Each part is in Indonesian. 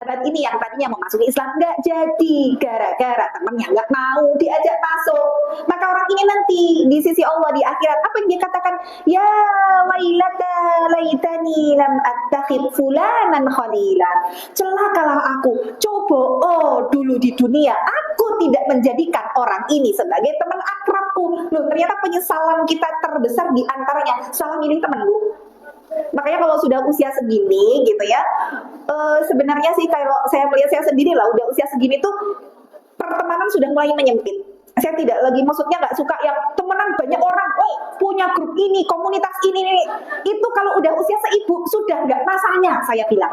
sahabat ini yang tadinya mau masuk Islam nggak jadi gara-gara temannya nggak mau diajak masuk. Maka orang ini nanti di sisi Allah di akhirat apa yang dia katakan? Ya wailata laitani lam attakhid fulanan khalila. Celakalah aku. Coba dulu di dunia aku tidak menjadikan orang ini sebagai teman akrabku. Loh, ternyata penyesalan kita terbesar di antaranya salah milih teman, Bu. Makanya kalau sudah usia segini gitu ya, sebenarnya sih kalau saya melihat saya sendiri lah, udah usia segini tuh pertemanan sudah mulai menyempit. Saya tidak lagi maksudnya nggak suka yang temenan banyak orang, punya grup ini, komunitas ini. Itu kalau udah usia seibu sudah nggak masanya, saya bilang.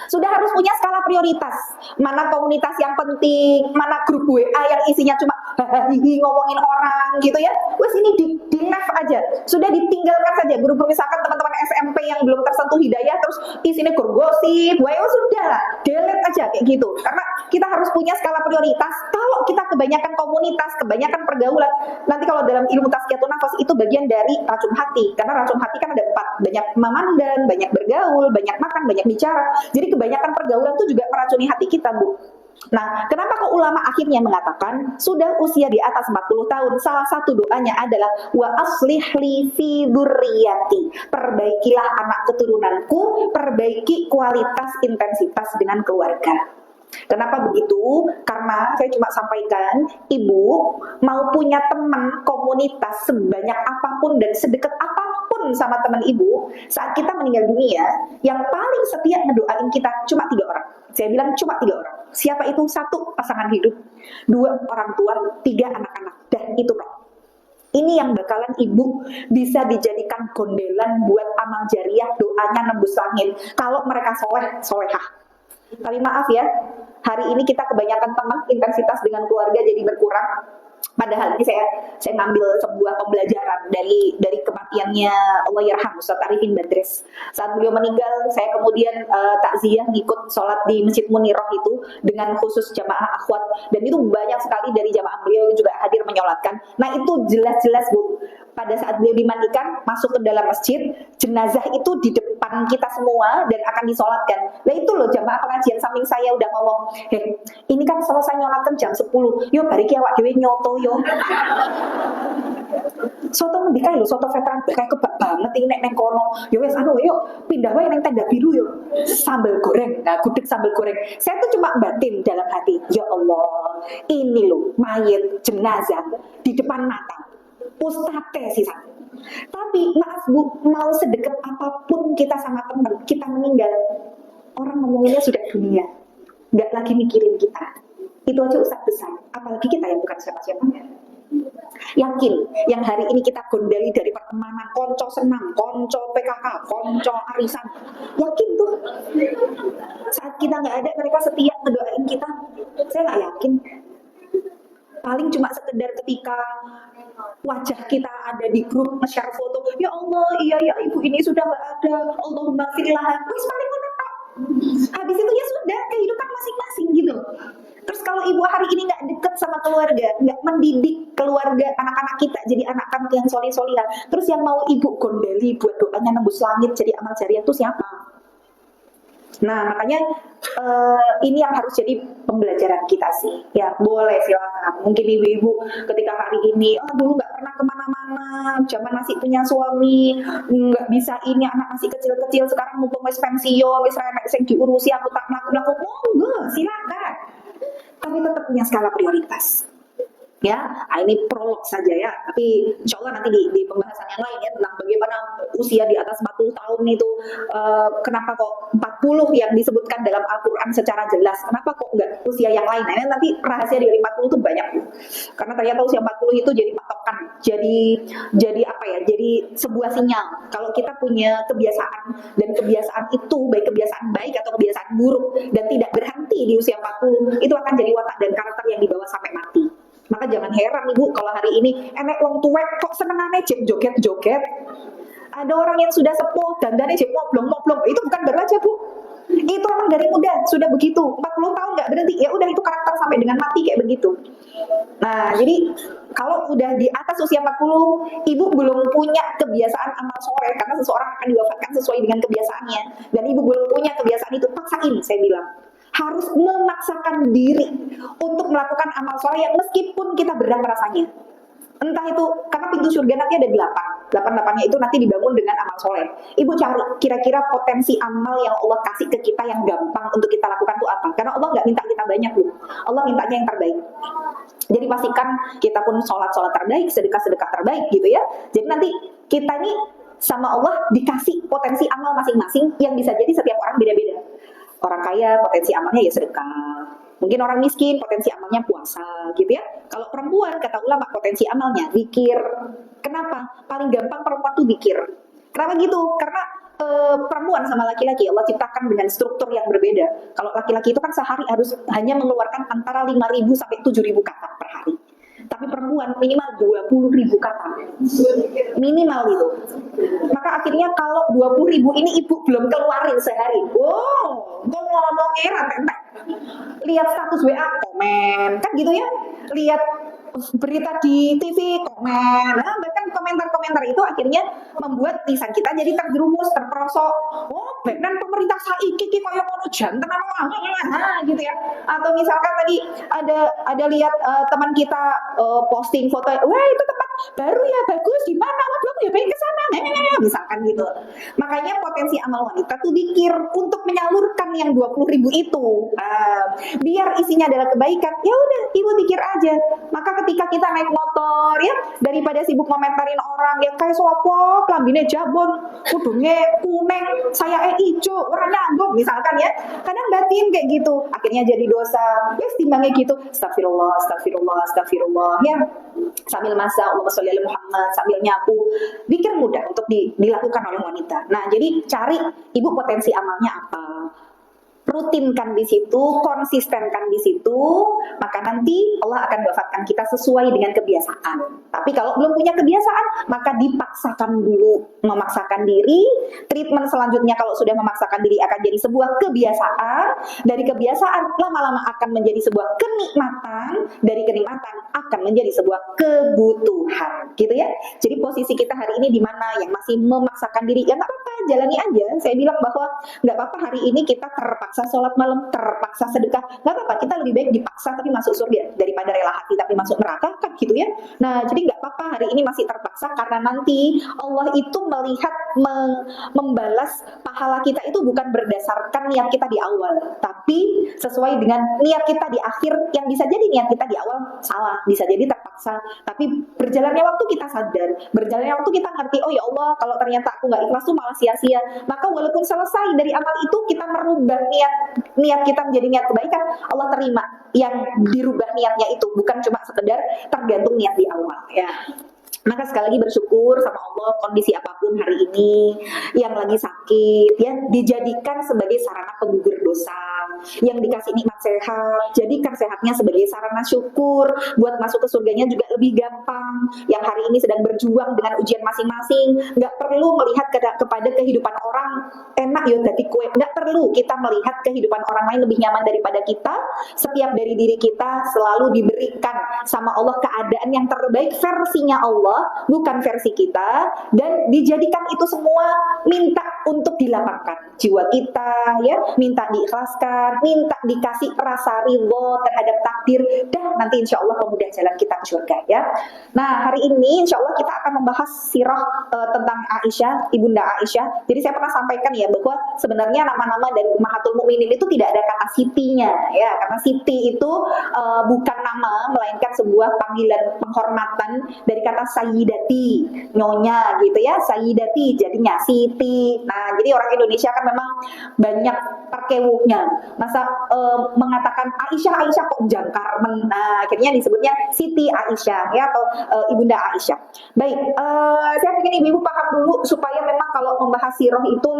Sudah harus punya skala prioritas. Mana komunitas yang penting, mana grup WA yang isinya cuma ngomongin orang gitu ya. Wes ini di nef aja. Sudah ditinggalkan saja grup misalkan teman-teman SMP yang belum tersentuh hidayah terus isinya grup gosip. Wah, sudah lah, delete aja kayak gitu. Karena kita harus punya skala prioritas. Kalau kita kebanyakan komunitas, kebanyakan pergaulan, nanti kalau dalam ilmu tazkiyatun nafas itu bagian dari racun hati. Karena racun hati kan ada 4, banyak memandang, banyak bergaul, banyak makan, banyak bicara. Jadi kebanyakan pergaulan itu juga meracuni hati kita, Bu. Nah, kenapa kok ulama akhirnya mengatakan sudah usia di atas 40 tahun, salah satu doanya adalah wa aslih li fi dzurriyyati. Perbaikilah anak keturunanku, perbaiki kualitas intensitas dengan keluarga. Kenapa begitu? Karena saya cuma sampaikan, ibu mau punya teman komunitas sebanyak apapun dan sedekat apapun sama teman ibu, saat kita meninggal dunia, yang paling setia ngedoain kita cuma 3 orang. Saya bilang cuma 3 orang. Siapa itu? 1 pasangan hidup, 2 orang tua, 3 anak-anak, dan itu Pak. Ini yang bakalan ibu bisa dijadikan gondelan buat amal jariah, doanya nembus langit. Kalau mereka solehah. Tapi maaf ya, hari ini kita kebanyakan teman intensitas dengan keluarga jadi berkurang. Padahal ini saya ngambil sebuah pembelajaran dari kematiannya Allahyarham Ustaz Arifin Badres. Saat beliau meninggal, saya kemudian takziah ngikut sholat di Masjid Munirah itu dengan khusus jamaah akhwat, dan itu banyak sekali dari jamaah beliau juga hadir menyolatkan. Nah itu jelas-jelas Bu, pada saat beliau dimandikan masuk ke dalam masjid, jenazah itu di depan kita semua dan akan disolatkan. Nah itu loh jamaah pengajian samping saya udah ngomong, ini kan selesai nyolatkan jam 10, yo bariki awak dhewe nyoto yo. Soto lebih kayak lo, soto veteran kayak kebak banget ini neng kono. Yo wes yuk pindah wae neng tenda biru yo. Sambal goreng, nah gudeg sambal goreng. Saya tuh cuma batin dalam hati, ya Allah, ini loh mayit jenazah di depan mata. Ustate sih satu. Tapi maaf Bu, mau sedekat apapun kita sama teman, kita meninggal, orang ngomonginnya sudah dunia, nggak lagi mikirin kita. Itu aja ustaz besar, apalagi kita yang bukan siapa-siapanya. Yakin, yang hari ini kita gondali dari pertemanan, konco senam, konco PKK, konco arisan, yakin tuh saat kita nggak ada mereka setia ngedoain kita. Saya nggak yakin. Paling cuma sekedar ketika wajah kita ada di grup nge-share foto, ya Allah, iya ya ibu ini sudah nggak ada, Allahumma firlah, wis paling ngono tok. Habis itu ya sudah kehidupan masing-masing gitu. Terus kalau ibu hari ini nggak deket sama keluarga, nggak mendidik keluarga anak-anak kita jadi anak-anak yang solih-solihan, terus yang mau ibu gondeli buat doanya nembus langit jadi amal jariah itu siapa? Nah makanya ini yang harus jadi pembelajaran kita sih. Ya boleh silakan. Mungkin ibu-ibu ketika hari ini, dulu nggak pernah kemana-mana, zaman masih punya suami, nggak bisa ini, anak masih kecil-kecil, sekarang mumpung wis pensiun, wis renek sing diurusi, aku tak melaku-laku, monggo silakan. Tapi tetap punya skala prioritas. Ya, ini prolog saja ya. Tapi insya Allah nanti di pembahasan yang lain ya tentang bagaimana usia di atas 40 tahun itu, kenapa kok 40 yang disebutkan dalam Al-Quran secara jelas, kenapa kok enggak usia yang lain. Nah, nanti rahasia dari 40 itu banyak. Karena ternyata usia 40 itu jadi patokan, jadi apa ya? Jadi sebuah sinyal kalau kita punya kebiasaan, dan kebiasaan itu baik kebiasaan baik atau kebiasaan buruk dan tidak berhenti di usia 40, itu akan jadi watak dan karakter yang dibawa sampai mati. Maka jangan heran ibu kalau hari ini enek wong tuwek kok senengannya joget-joget. Ada orang yang sudah sepuh dandane jek moblong-moblong, itu bukan baru aja Bu. Itu orang dari muda sudah begitu, 40 tahun nggak berhenti. Ya udah itu karakter sampai dengan mati kayak begitu. Nah, jadi kalau udah di atas atas usia 40, ibu belum punya kebiasaan amal soleh, karena seseorang akan diwafatkan sesuai dengan kebiasaannya, dan ibu belum punya kebiasaan itu, paksain, saya bilang. Harus memaksakan diri untuk melakukan amal soleh yang meskipun kita berat rasanya. Entah itu, karena pintu surga nanti ada 8-8-nya itu nanti dibangun dengan amal soleh. Ibu cari kira-kira potensi amal yang Allah kasih ke kita yang gampang untuk kita lakukan itu apa. Karena Allah nggak minta kita banyak, Bu. Allah mintanya yang terbaik. Jadi pastikan kita pun sholat-sholat terbaik, sedekah-sedekah terbaik gitu ya. Jadi nanti kita ini sama Allah dikasih potensi amal masing-masing yang bisa jadi setiap orang beda-beda. Orang kaya potensi amalnya ya sedekah. Mungkin orang miskin potensi amalnya puasa gitu ya. Kalau perempuan kata ulama potensi amalnya zikir. Kenapa? Paling gampang perempuan tuh zikir. Kenapa gitu? Karena perempuan sama laki-laki Allah ciptakan dengan struktur yang berbeda. Kalau laki-laki itu kan sehari harus hanya mengeluarkan antara 5.000 sampai 7.000 kata per hari. Tapi perempuan minimal 20.000 kata. Minimal itu. Maka akhirnya kalau 20.000 ini ibu belum keluarin sehari. Wow, kok ngomongnya rantai. Lihat status WA komen, kan gitu ya. Lihat berita di TV komen. Nah, bahkan komentar-komentar itu akhirnya membuat lisan kita jadi terjerumus, terperosok. Oh, bahkan pemerintah saiki ki koyo ngono janten gitu ya. Atau misalkan tadi ada lihat teman kita posting foto, wah itu tempat baru ya, bagus, di mana? Waduh, aku ya pengen ke sana. Misalkan gitu. Makanya potensi amal wanita tuh dikir untuk menyalurkan yang 20.000 itu. Biar isinya adalah kebaikan. Ya udah, ibu dikir aja. Maka ketika kita naik motor ya, daripada sibuk komentarin orang yang kayak sopo, lambine jabon, kudungnya kuning, saya ijo, orang nyambung misalkan ya. Kadang batin kayak gitu, akhirnya jadi dosa. Ya timbangnya gitu, astagfirullah, astagfirullah, astagfirullah ya. Sambil masak, Allahumma sholli ala Muhammad, sambil nyapu, pikir mudah untuk dilakukan oleh wanita. Nah, jadi cari ibu potensi amalnya apa, rutinkan di situ, konsistenkan di situ, maka nanti Allah akan wafatkan kita sesuai dengan kebiasaan. Tapi kalau belum punya kebiasaan, maka dipaksakan dulu, memaksakan diri. Treatment selanjutnya kalau sudah memaksakan diri akan jadi sebuah kebiasaan. Dari kebiasaan lama-lama akan menjadi sebuah kenikmatan. Dari kenikmatan akan menjadi sebuah kebutuhan, gitu ya. Jadi posisi kita hari ini di mana? Yang masih memaksakan diri, ya nggak apa-apa, jalani aja. Saya bilang bahwa nggak apa-apa hari ini kita terpaksa sholat malam, terpaksa sedekah, nggak apa-apa, kita lebih baik dipaksa tapi masuk surga daripada rela hati tapi masuk neraka, kan gitu ya. Nah, jadi nggak apa-apa hari ini masih terpaksa, karena nanti Allah itu melihat membalas pahala kita itu bukan berdasarkan niat kita di awal, tapi sesuai dengan niat kita di akhir. Yang bisa jadi niat kita di awal salah, bisa jadi terpaksa, tapi berjalannya waktu kita sadar, berjalannya waktu kita ngerti, oh ya Allah, kalau ternyata aku nggak ikhlas tuh malah sia-sia. Maka walaupun selesai dari amal itu, kita merubah niat kita menjadi niat kebaikan, Allah terima yang dirubah niatnya itu, bukan cuma sekedar tergantung niat di awal ya. Maka sekali lagi bersyukur sama Allah, kondisi apapun hari ini, yang lagi sakit ya, dijadikan sebagai sarana penggugur dosa. Yang dikasih nikmat sehat, jadikan sehatnya sebagai sarana syukur buat masuk ke surganya juga lebih gampang. Yang hari ini sedang berjuang dengan ujian masing-masing, nggak perlu melihat kepada kehidupan orang enak ya jadi kue, nggak perlu kita melihat kehidupan orang lain lebih nyaman daripada kita. Setiap dari diri kita selalu diberikan sama Allah keadaan yang terbaik versinya Allah, bukan versi kita, dan dijadikan itu semua minta untuk dilapangkan jiwa kita ya, minta diikhlaskan, minta dikasih rasa ridho terhadap takdir, dan nanti insya Allah pemudah jalan kita ke surga ya. Nah, hari ini insya Allah kita akan membahas sirah tentang Aisyah, ibunda Aisyah. Jadi saya pernah sampaikan ya bahwa sebenarnya nama-nama dari Ummahatul Mukminin itu tidak ada kata Siti-nya ya, karena Siti itu bukan nama, melainkan sebuah panggilan penghormatan dari kata Sayyidati, nyonya gitu ya, Sayyidati jadinya Siti. Nah, jadi orang Indonesia kan memang banyak perkewuhnya, masa mengatakan Aisyah kok jangkarmen. Nah, akhirnya disebutnya Siti Aisyah ya, atau ibunda Aisyah. Baik, saya ingin ibu-ibu paham dulu supaya memang kalau membahas sirah itu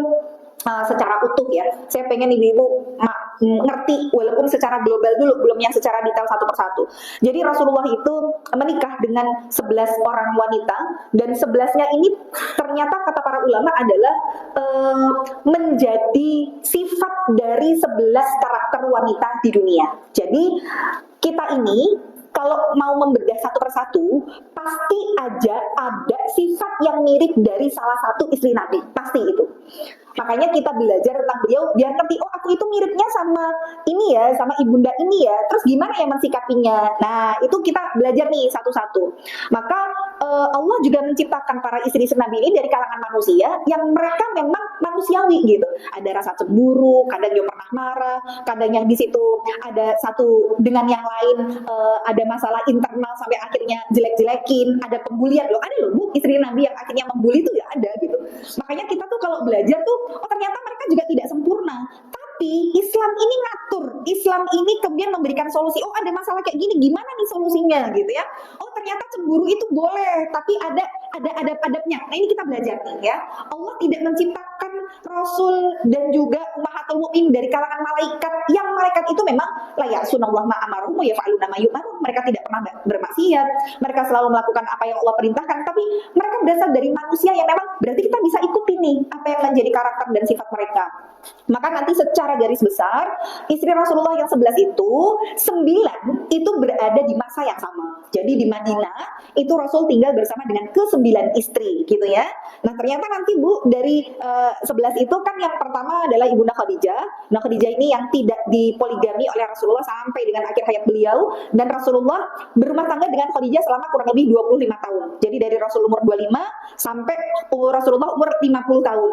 secara utuh ya, saya pengen ibu-ibu ngerti walaupun secara global dulu, belum yang secara detail satu persatu. Jadi Rasulullah itu menikah dengan 11 orang wanita, dan 11-nya ini ternyata kata para ulama adalah menjadi sifat dari 11 karakter wanita di dunia. Jadi kita ini kalau mau membedah satu persatu, pasti aja ada sifat yang mirip dari salah satu istri Nabi, pasti itu. Makanya kita belajar tentang beliau biar ngerti, oh aku itu miripnya sama ini ya, sama ibunda ini ya. Terus gimana ya mensikapinya? Nah, itu kita belajar nih satu-satu. Maka Allah juga menciptakan para istri-istri Nabi ini dari kalangan manusia yang mereka memang manusiawi gitu. Ada rasa cemburu, kadang juga pernah marah, kadang yang di situ ada satu dengan yang lain ada masalah internal sampai akhirnya jelek-jelekin, ada pembulian loh. Ada loh Bu, istri Nabi yang akhirnya membuli itu ya ada gitu. Makanya kita tuh kalau belajar tuh, oh ternyata mereka juga tidak sempurna. Tapi Islam ini ngatur, Islam ini kemudian memberikan solusi. Oh ada masalah kayak gini, gimana nih solusinya gitu ya? Oh ternyata cemburu itu boleh, tapi ada adab-adabnya. Nah ini kita belajar nih ya. Allah tidak menciptakan Rasul dan juga ummahatul mukmin dari kalangan malaikat. Yang malaikat itu memang layak sunallah ma'amaruhum wa yaf'aluna ma yu'marun. Mereka tidak pernah bermaksiat, mereka selalu melakukan apa yang Allah perintahkan. Tapi mereka berasal dari manusia yang memang berarti kita bisa ikuti nih apa yang menjadi karakter dan sifat mereka. Maka nanti secara garis besar istri Rasulullah yang 11 itu 9 itu berada di masa yang sama. Jadi di Madinah itu Rasul tinggal bersama dengan ke-9 istri gitu ya. Nah ternyata nanti Bu dari 11 itu kan yang pertama adalah Ibunda Khadijah. Nah Khadijah ini yang tidak dipoligami oleh Rasulullah sampai dengan akhir hayat beliau, dan Rasulullah berumah tangga dengan Khadijah selama kurang lebih 25 tahun. Jadi dari Rasul umur 25 sampai Rasulullah umur 50 tahun.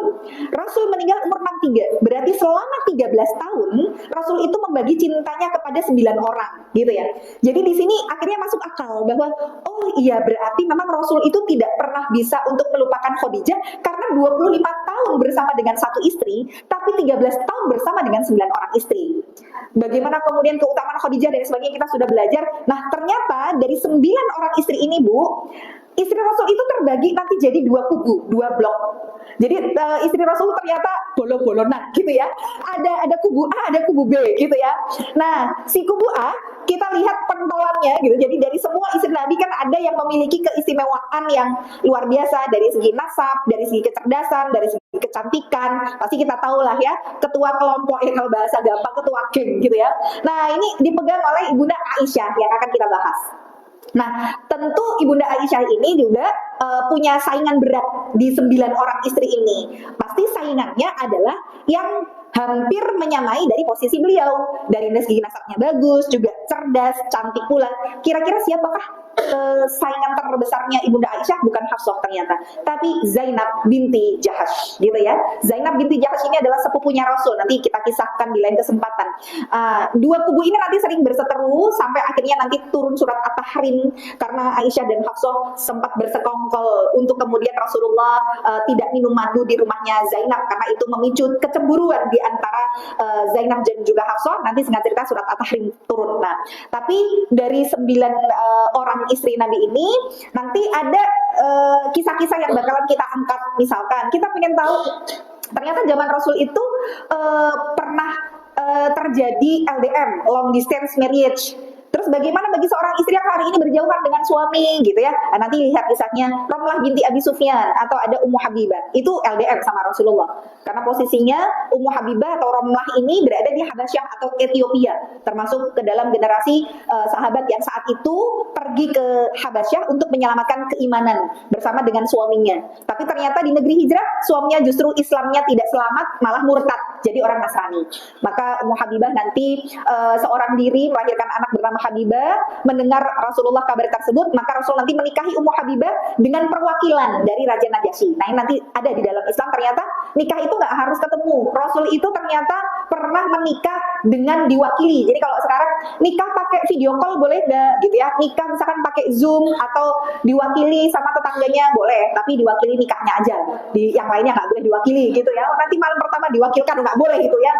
Rasul meninggal umur 63. Berarti selama 13 tahun Rasul itu membagi cintanya kepada 9 orang gitu ya. Jadi di sini akhirnya masuk akal bahwa oh iya berarti memang Rasul itu tidak pernah bisa untuk melupakan Khadijah karena 25 tahun bersama dengan satu istri, tapi 13 tahun bersama dengan 9 orang istri. Bagaimana kemudian keutamaan Khadijah dan sebagainya kita sudah belajar. Nah ternyata dari 9 orang istri ini Bu, istri Rasul itu terbagi nanti jadi 2 kubu, 2 blok. Jadi istri Rasul ternyata bolong-bolongan gitu ya. Ada kubu A, ada kubu B gitu ya. Nah, si kubu A kita lihat pentolannya gitu. Jadi dari semua istri Nabi kan ada yang memiliki keistimewaan yang luar biasa dari segi nasab, dari segi kecerdasan, dari segi kecantikan. Pasti kita tahu lah ya, ketua kelompok kalau bahasa gampang ketua geng gitu ya. Nah, ini dipegang oleh Ibunda Aisyah yang akan kita bahas. Nah, tentu Ibunda Aisyah ini juga punya saingan berat di 9 orang istri ini. Pasti saingannya adalah yang hampir menyamai dari posisi beliau. Dari segi nasabnya bagus, juga cerdas, cantik pula. Kira-kira siapakah saingan terbesarnya Ibunda Aisyah? Bukan Hafsah ternyata, tapi Zainab binti Jahash gitu ya. Zainab binti Jahash ini adalah sepupunya Rasul. Nanti kita kisahkan di lain kesempatan. Dua kubu ini nanti sering berseteru sampai akhirnya nanti turun surat At-Tahrim karena Aisyah dan Hafsah sempat bersekongkol untuk kemudian Rasulullah tidak minum madu di rumahnya Zainab karena itu memicu kecemburuan di antara Zainab dan juga Hafsah. Nanti singkat cerita surat At-Tahrim turun. Nah, tapi dari 9 orang istri Nabi ini nanti ada kisah-kisah yang bakalan kita angkat. Misalkan kita pengen tahu ternyata zaman Rasul itu pernah terjadi LDM, long distance marriage. Terus bagaimana bagi seorang istri yang hari ini berjauhan dengan suami gitu ya. Nah, nanti lihat kisahnya Romlah binti Abi Sufyan atau ada Ummu Habibah. Itu LDM sama Rasulullah. Karena posisinya Ummu Habibah atau Romlah ini berada di Habasyah atau Ethiopia, termasuk ke dalam generasi sahabat yang saat itu pergi ke Habasyah untuk menyelamatkan keimanan bersama dengan suaminya. Tapi ternyata di negeri hijrah suaminya justru Islamnya tidak selamat, malah murtad jadi orang Nasrani. Maka Ummu Habibah nanti seorang diri melahirkan anak bernama Habibah, mendengar Rasulullah kabar tersebut, maka Rasul nanti menikahi Ummu Habibah dengan perwakilan dari Raja Najasyi. Nah, ini nanti ada di dalam Islam ternyata nikah itu nggak harus ketemu. Rasul itu ternyata pernah menikah dengan diwakili. Jadi kalau sekarang nikah pakai video call boleh nggak gitu ya? Nikah misalkan pakai Zoom atau diwakili sama tetangganya boleh, tapi diwakili nikahnya aja. Di yang lainnya nggak boleh diwakili gitu ya. Oh, nanti malam pertama diwakilkan nggak boleh gitu ya.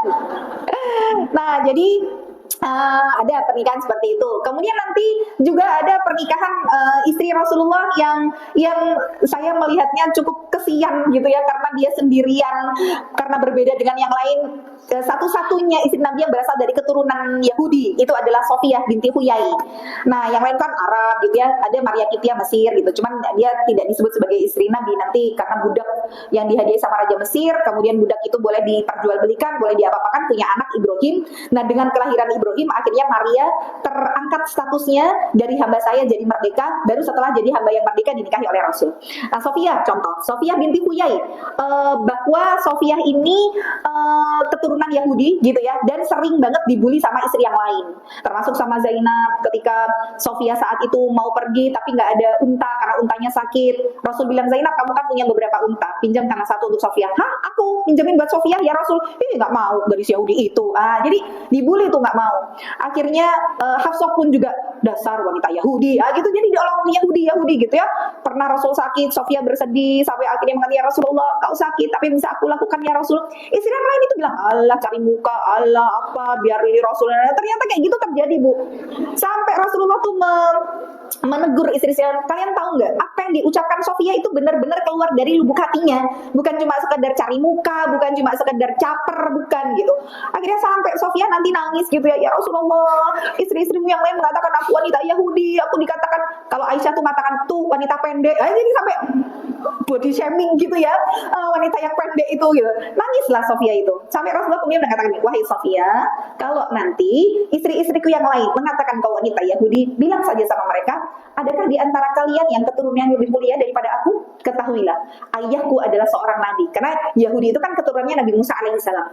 Nah, jadi ada pernikahan seperti itu. Kemudian nanti juga ada pernikahan istri Rasulullah yang saya melihatnya cukup kesian gitu ya, karena dia sendirian, karena berbeda dengan yang lain. Satu-satunya istri Nabi yang berasal dari keturunan Yahudi itu adalah Sofiyah binti Huyai. Nah, yang lain kan Arab gitu ya. Ada Maria Kiptia Mesir gitu. Cuman dia tidak disebut sebagai istri Nabi nanti karena budak yang dihadiahi sama Raja Mesir. Kemudian budak itu boleh diperjualbelikan, boleh diapa-apakan, punya anak Ibrahim. Nah, dengan kelahiran Ibrahim Ibrahim, akhirnya Maria terangkat statusnya dari hamba saya jadi merdeka, baru setelah jadi hamba yang merdeka dinikahi oleh Rasul. Nah, Sofia contoh, Sofia binti Huyai, bahwa Sofia ini keturunan Yahudi gitu ya, dan sering banget dibully sama istri yang lain, termasuk sama Zainab ketika Sofia saat itu mau pergi tapi nggak ada unta karena untanya sakit. Rasul bilang, Zainab, kamu kan punya beberapa unta, pinjamkan satu untuk Sofia. Hah, aku pinjamin buat Sofia ya Rasul? Ini nggak mau, gadis Yahudi itu. Jadi dibully tuh nggak mau. Akhirnya Hafsah pun juga dasar wanita Yahudi, gitu. Jadi diolong Yahudi gitu ya. Pernah Rasul sakit, Sofia bersedih sampai akhirnya mengatakan, ya Rasulullah, kau sakit, tapi bisa aku lakukan ya Rasul. Istri yang lain itu bilang, Allah cari muka, Allah apa, biar ini Rasul. Ternyata kayak gitu terjadi, Bu. Sampai Rasulullah tuh menegur istri-istri. Kalian tahu nggak, apa yang diucapkan Sofia itu benar-benar keluar dari lubuk hatinya, bukan cuma sekedar cari muka, bukan cuma sekedar caper, bukan gitu. Akhirnya sampai Sofia nanti nangis gitu ya, ya Rasulullah, istri-istrimu yang lain mengatakan aku wanita Yahudi, aku dikatakan, kalau Aisyah tuh mengatakan tuh wanita pendek, jadi sampai body shaming gitu ya, wanita yang pendek itu gitu. Nangislah Sofia itu. Sampai Rasulullah kemudian mengatakan, wahai Sofia, kalau nanti istri-istriku yang lain mengatakan kau wanita Yahudi, bilang saja sama mereka, adakah di antara kalian yang keturunannya lebih mulia daripada aku? Ketahuilah, ayahku adalah seorang nabi. Karena Yahudi itu kan keturunannya Nabi Musa alaihissalam.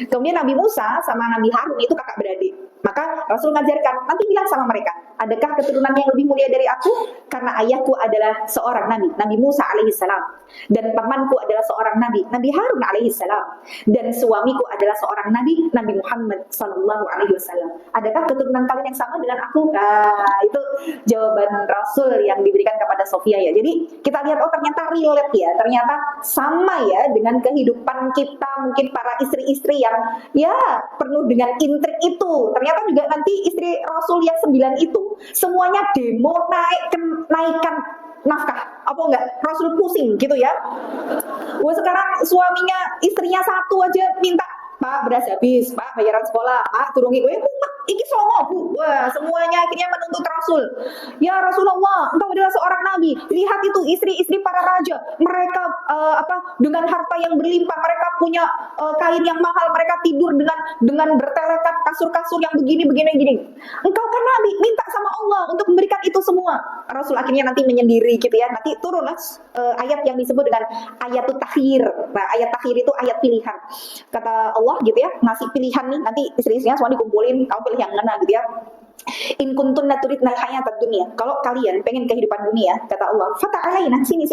Kemudian Nabi Musa sama Nabi Harun itu kakak beradik. Maka Rasul mengajarkan, nanti bilang sama mereka, adakah keturunan yang lebih mulia dari aku? Karena ayahku adalah seorang nabi, Nabi Musa alaihissalam, dan pamanku adalah seorang nabi, Nabi Harun alaihissalam, dan suamiku adalah seorang nabi, Nabi Muhammad sallallahu alaihi wasallam. Adakah keturunan kalian yang sama dengan aku? Itu jawaban Rasul yang diberikan kepada Sofia ya. Jadi kita lihat, oh ternyata relate ya, ternyata sama ya dengan kehidupan kita, mungkin para istri-istri yang ya penuh dengan intrik itu. Ternyata juga nanti istri Rasul yang 9 itu semuanya demo naikkan nafkah, apa enggak? Rasul pusing gitu ya. Wah, sekarang suaminya istrinya satu aja minta, Pak beras habis, Pak bayaran sekolah, Pak turungi gue, iki songo Bu. Wah, semuanya akhirnya menuntut Rasul. Ya Rasulullah, engkau adalah seorang nabi. Lihat itu istri-istri para raja, mereka dengan harta yang berlimpah, mereka punya kain yang mahal, mereka tidur dengan bertelekat kasur-kasur yang begini. Engkau kan nabi, minta sama Allah untuk memberikan itu semua. Rasul akhirnya nanti menyendiri gitu ya. Nanti turunlah ayat yang disebut dengan ayatut takhir. Nah, ayat takhir itu ayat pilihan. Kata Allah gitu ya, ngasih pilihan nih, nanti istri-istrinya semua dikumpulin, kamu pilih yang mana gitu ya. In kuntunna turidna hayatad dunya. Kalau kalian pengen kehidupan dunia, kata Allah, fata'alaina, sini.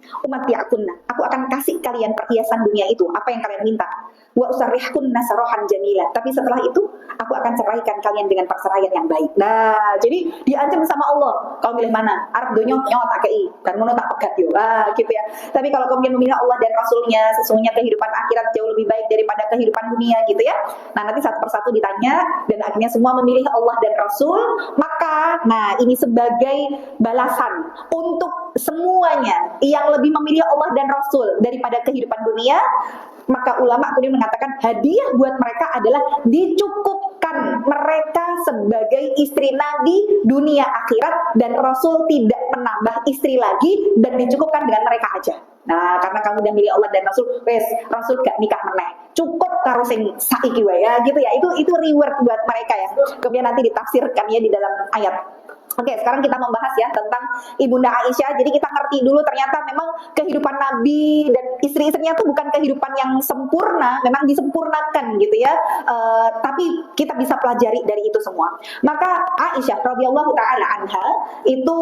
Umati'akunna, aku akan kasih kalian perhiasan dunia itu, apa yang kalian minta. Wa usarrihkunna sarahan jamila. Tapi setelah itu aku akan ceraikan kalian dengan perceraian yang baik. Nah, jadi diancam sama Allah. Kau milih mana? Arab dunia nyawa tak kei, dan mono tak pegat yo. Gitu ya. Tapi kalau kemudian memilih Allah dan Rasulnya, sesungguhnya kehidupan akhirat jauh lebih baik daripada kehidupan dunia gitu ya. Nah, nanti satu persatu ditanya dan akhirnya semua memilih Allah dan Rasul. Maka, nah ini sebagai balasan untuk semuanya yang lebih memilih Allah dan Rasul daripada kehidupan dunia. Maka ulama kemudian mengatakan hadiah buat mereka adalah dicukupkan mereka sebagai istri Nabi dunia akhirat, dan Rasul tidak menambah istri lagi dan dicukupkan dengan mereka aja. Nah, karena kamu udah milih Allah dan Rasul, wes Rasul gak nikah meneh, cukup karo sing saiki wae ya gitu ya. Itu reward buat mereka ya. Kemudian nanti ditafsirkan ya di dalam ayat. Oke, sekarang kita membahas ya tentang Ibunda Aisyah. Jadi kita ngerti dulu ternyata memang kehidupan Nabi dan istri-istrinya itu bukan kehidupan yang sempurna, memang disempurnakan gitu ya. Tapi kita bisa pelajari dari itu semua. Maka Aisyah radhiyallahu taala anha itu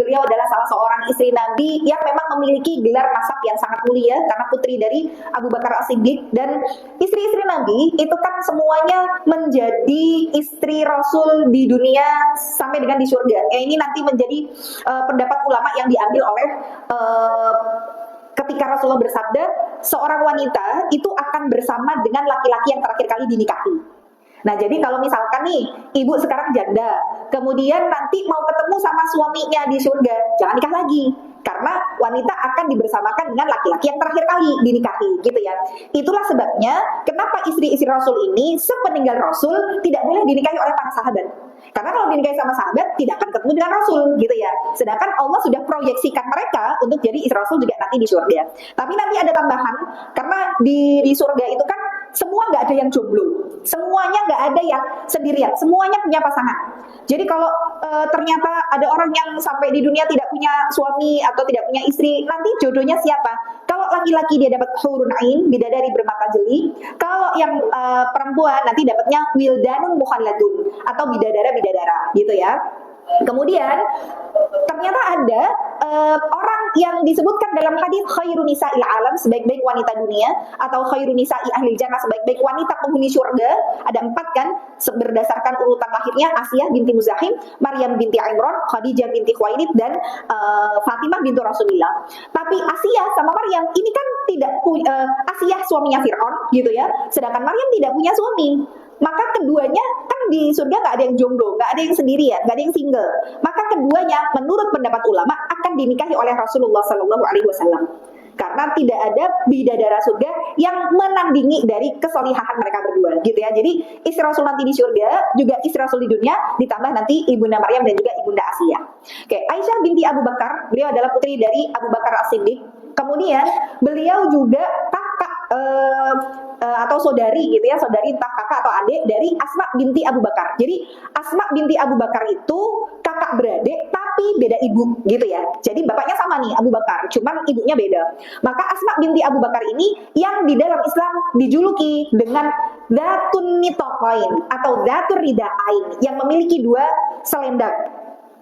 beliau adalah salah seorang istri Nabi yang memang memiliki gelar nasab yang sangat mulia karena putri dari Abu Bakar As-Siddiq, dan istri-istri Nabi itu kan semuanya menjadi istri Rasul di dunia sampai dengan di surga. Ini nanti menjadi pendapat ulama yang diambil oleh ketika Rasulullah bersabda, seorang wanita itu akan bersama dengan laki-laki yang terakhir kali dinikahi. Nah, jadi kalau misalkan nih ibu sekarang janda, kemudian nanti mau ketemu sama suaminya di surga, jangan nikah lagi. Karena karena wanita akan dibersamakan dengan laki-laki yang terakhir kali dinikahi gitu ya. Itulah sebabnya kenapa istri-istri Rasul ini sepeninggal Rasul tidak boleh dinikahi oleh para sahabat. Karena kalau dinikahi sama sahabat tidak akan ketemu dengan Rasul gitu ya. Sedangkan Allah sudah proyeksikan mereka untuk jadi istri Rasul juga nanti di surga. Tapi nanti ada tambahan, karena di surga itu kan semua nggak ada yang jomblo, semuanya nggak ada yang sendirian, semuanya punya pasangan. Jadi kalau ternyata ada orang yang sampai di dunia tidak punya suami atau tidak punya istri, nanti jodohnya siapa? Kalau laki-laki dia dapat hurun ain, bidadari bermata jeli. Kalau yang perempuan nanti dapatnya wildanun mukhalladun atau bidadara gitu ya. Kemudian ternyata ada orang yang disebutkan dalam hadis khairun nisa'il alam, sebaik-baik wanita dunia, atau khairun nisa'i ahli jannah, sebaik-baik wanita penghuni surga. Ada 4 kan, berdasarkan urutan lahirnya: Asiyah binti Muzahim, Maryam binti Imran, Khadijah binti Khuwailid, dan Fatimah bintu Rasulillah. Tapi Asiyah sama Maryam ini kan tidak Asiyah suaminya Fir'aun gitu ya, sedangkan Maryam tidak punya suami. Maka keduanya kan di surga nggak ada yang jomblo, nggak ada yang sendirian, nggak ada yang single. Maka keduanya menurut pendapat ulama akan dinikahi oleh Rasulullah Sallallahu Alaihi Wasallam. Karena tidak ada bidadara surga yang menandingi dari kesolihahan mereka berdua, gitu ya. Jadi istri Rasul nanti di surga, juga istri Rasul di dunia, ditambah nanti ibunda Maryam dan juga ibunda Asiyah. Oke, Aisyah binti Abu Bakar, beliau adalah putri dari Abu Bakar As-Siddiq. Kemudian beliau juga kakak atau saudari gitu ya, saudari entah kakak atau adik dari Asma binti Abu Bakar. Jadi Asma binti Abu Bakar itu kakak beradik tapi beda ibu gitu ya. Jadi bapaknya sama nih Abu Bakar, cuman ibunya beda. Maka Asma binti Abu Bakar ini yang di dalam Islam dijuluki dengan Dzatun Nitaqain atau Dzatur Ridaain, yang memiliki 2 selendang.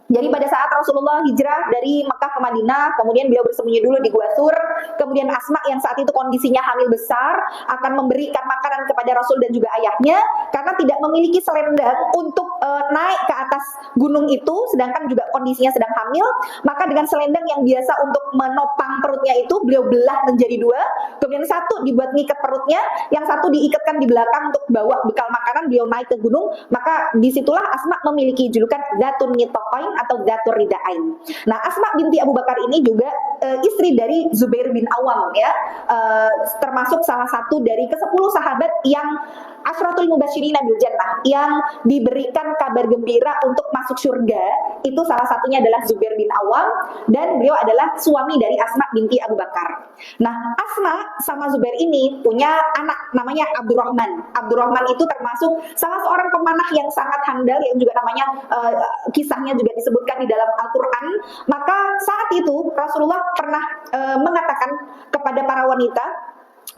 Jadi pada saat Rasulullah hijrah dari Mekah ke Madinah, kemudian beliau bersembunyi dulu di Gua Sur. Kemudian Asma yang saat itu kondisinya hamil besar akan memberikan makanan kepada Rasul dan juga ayahnya, karena tidak memiliki selendang untuk naik ke atas gunung itu, sedangkan juga kondisinya sedang hamil. Maka dengan selendang yang biasa untuk menopang perutnya itu beliau belah menjadi 2. Kemudian satu dibuat ngikat perutnya, yang satu diikatkan di belakang untuk bawa bekal makanan beliau naik ke gunung. Maka disitulah Asma memiliki julukan Dzatun Nitaqain atau Dzatur Ridaain. Nah, Asma binti Abu Bakar ini juga istri dari Zubair bin Awam ya, termasuk salah satu dari ke-10 sahabat yang Asyratul Mubasysyirin bil Jannah, yang diberikan kabar gembira untuk masuk surga. Itu salah satunya adalah Zubair bin Awam, dan beliau adalah suami dari Asma binti Abu Bakar. Nah, Asma sama Zubair ini punya anak namanya Abdurrahman. Abdurrahman itu termasuk salah seorang pemanah yang sangat handal, yang juga namanya kisahnya juga disebutkan di dalam Al-Quran. Maka saat itu Rasulullah pernah mengatakan kepada para wanita,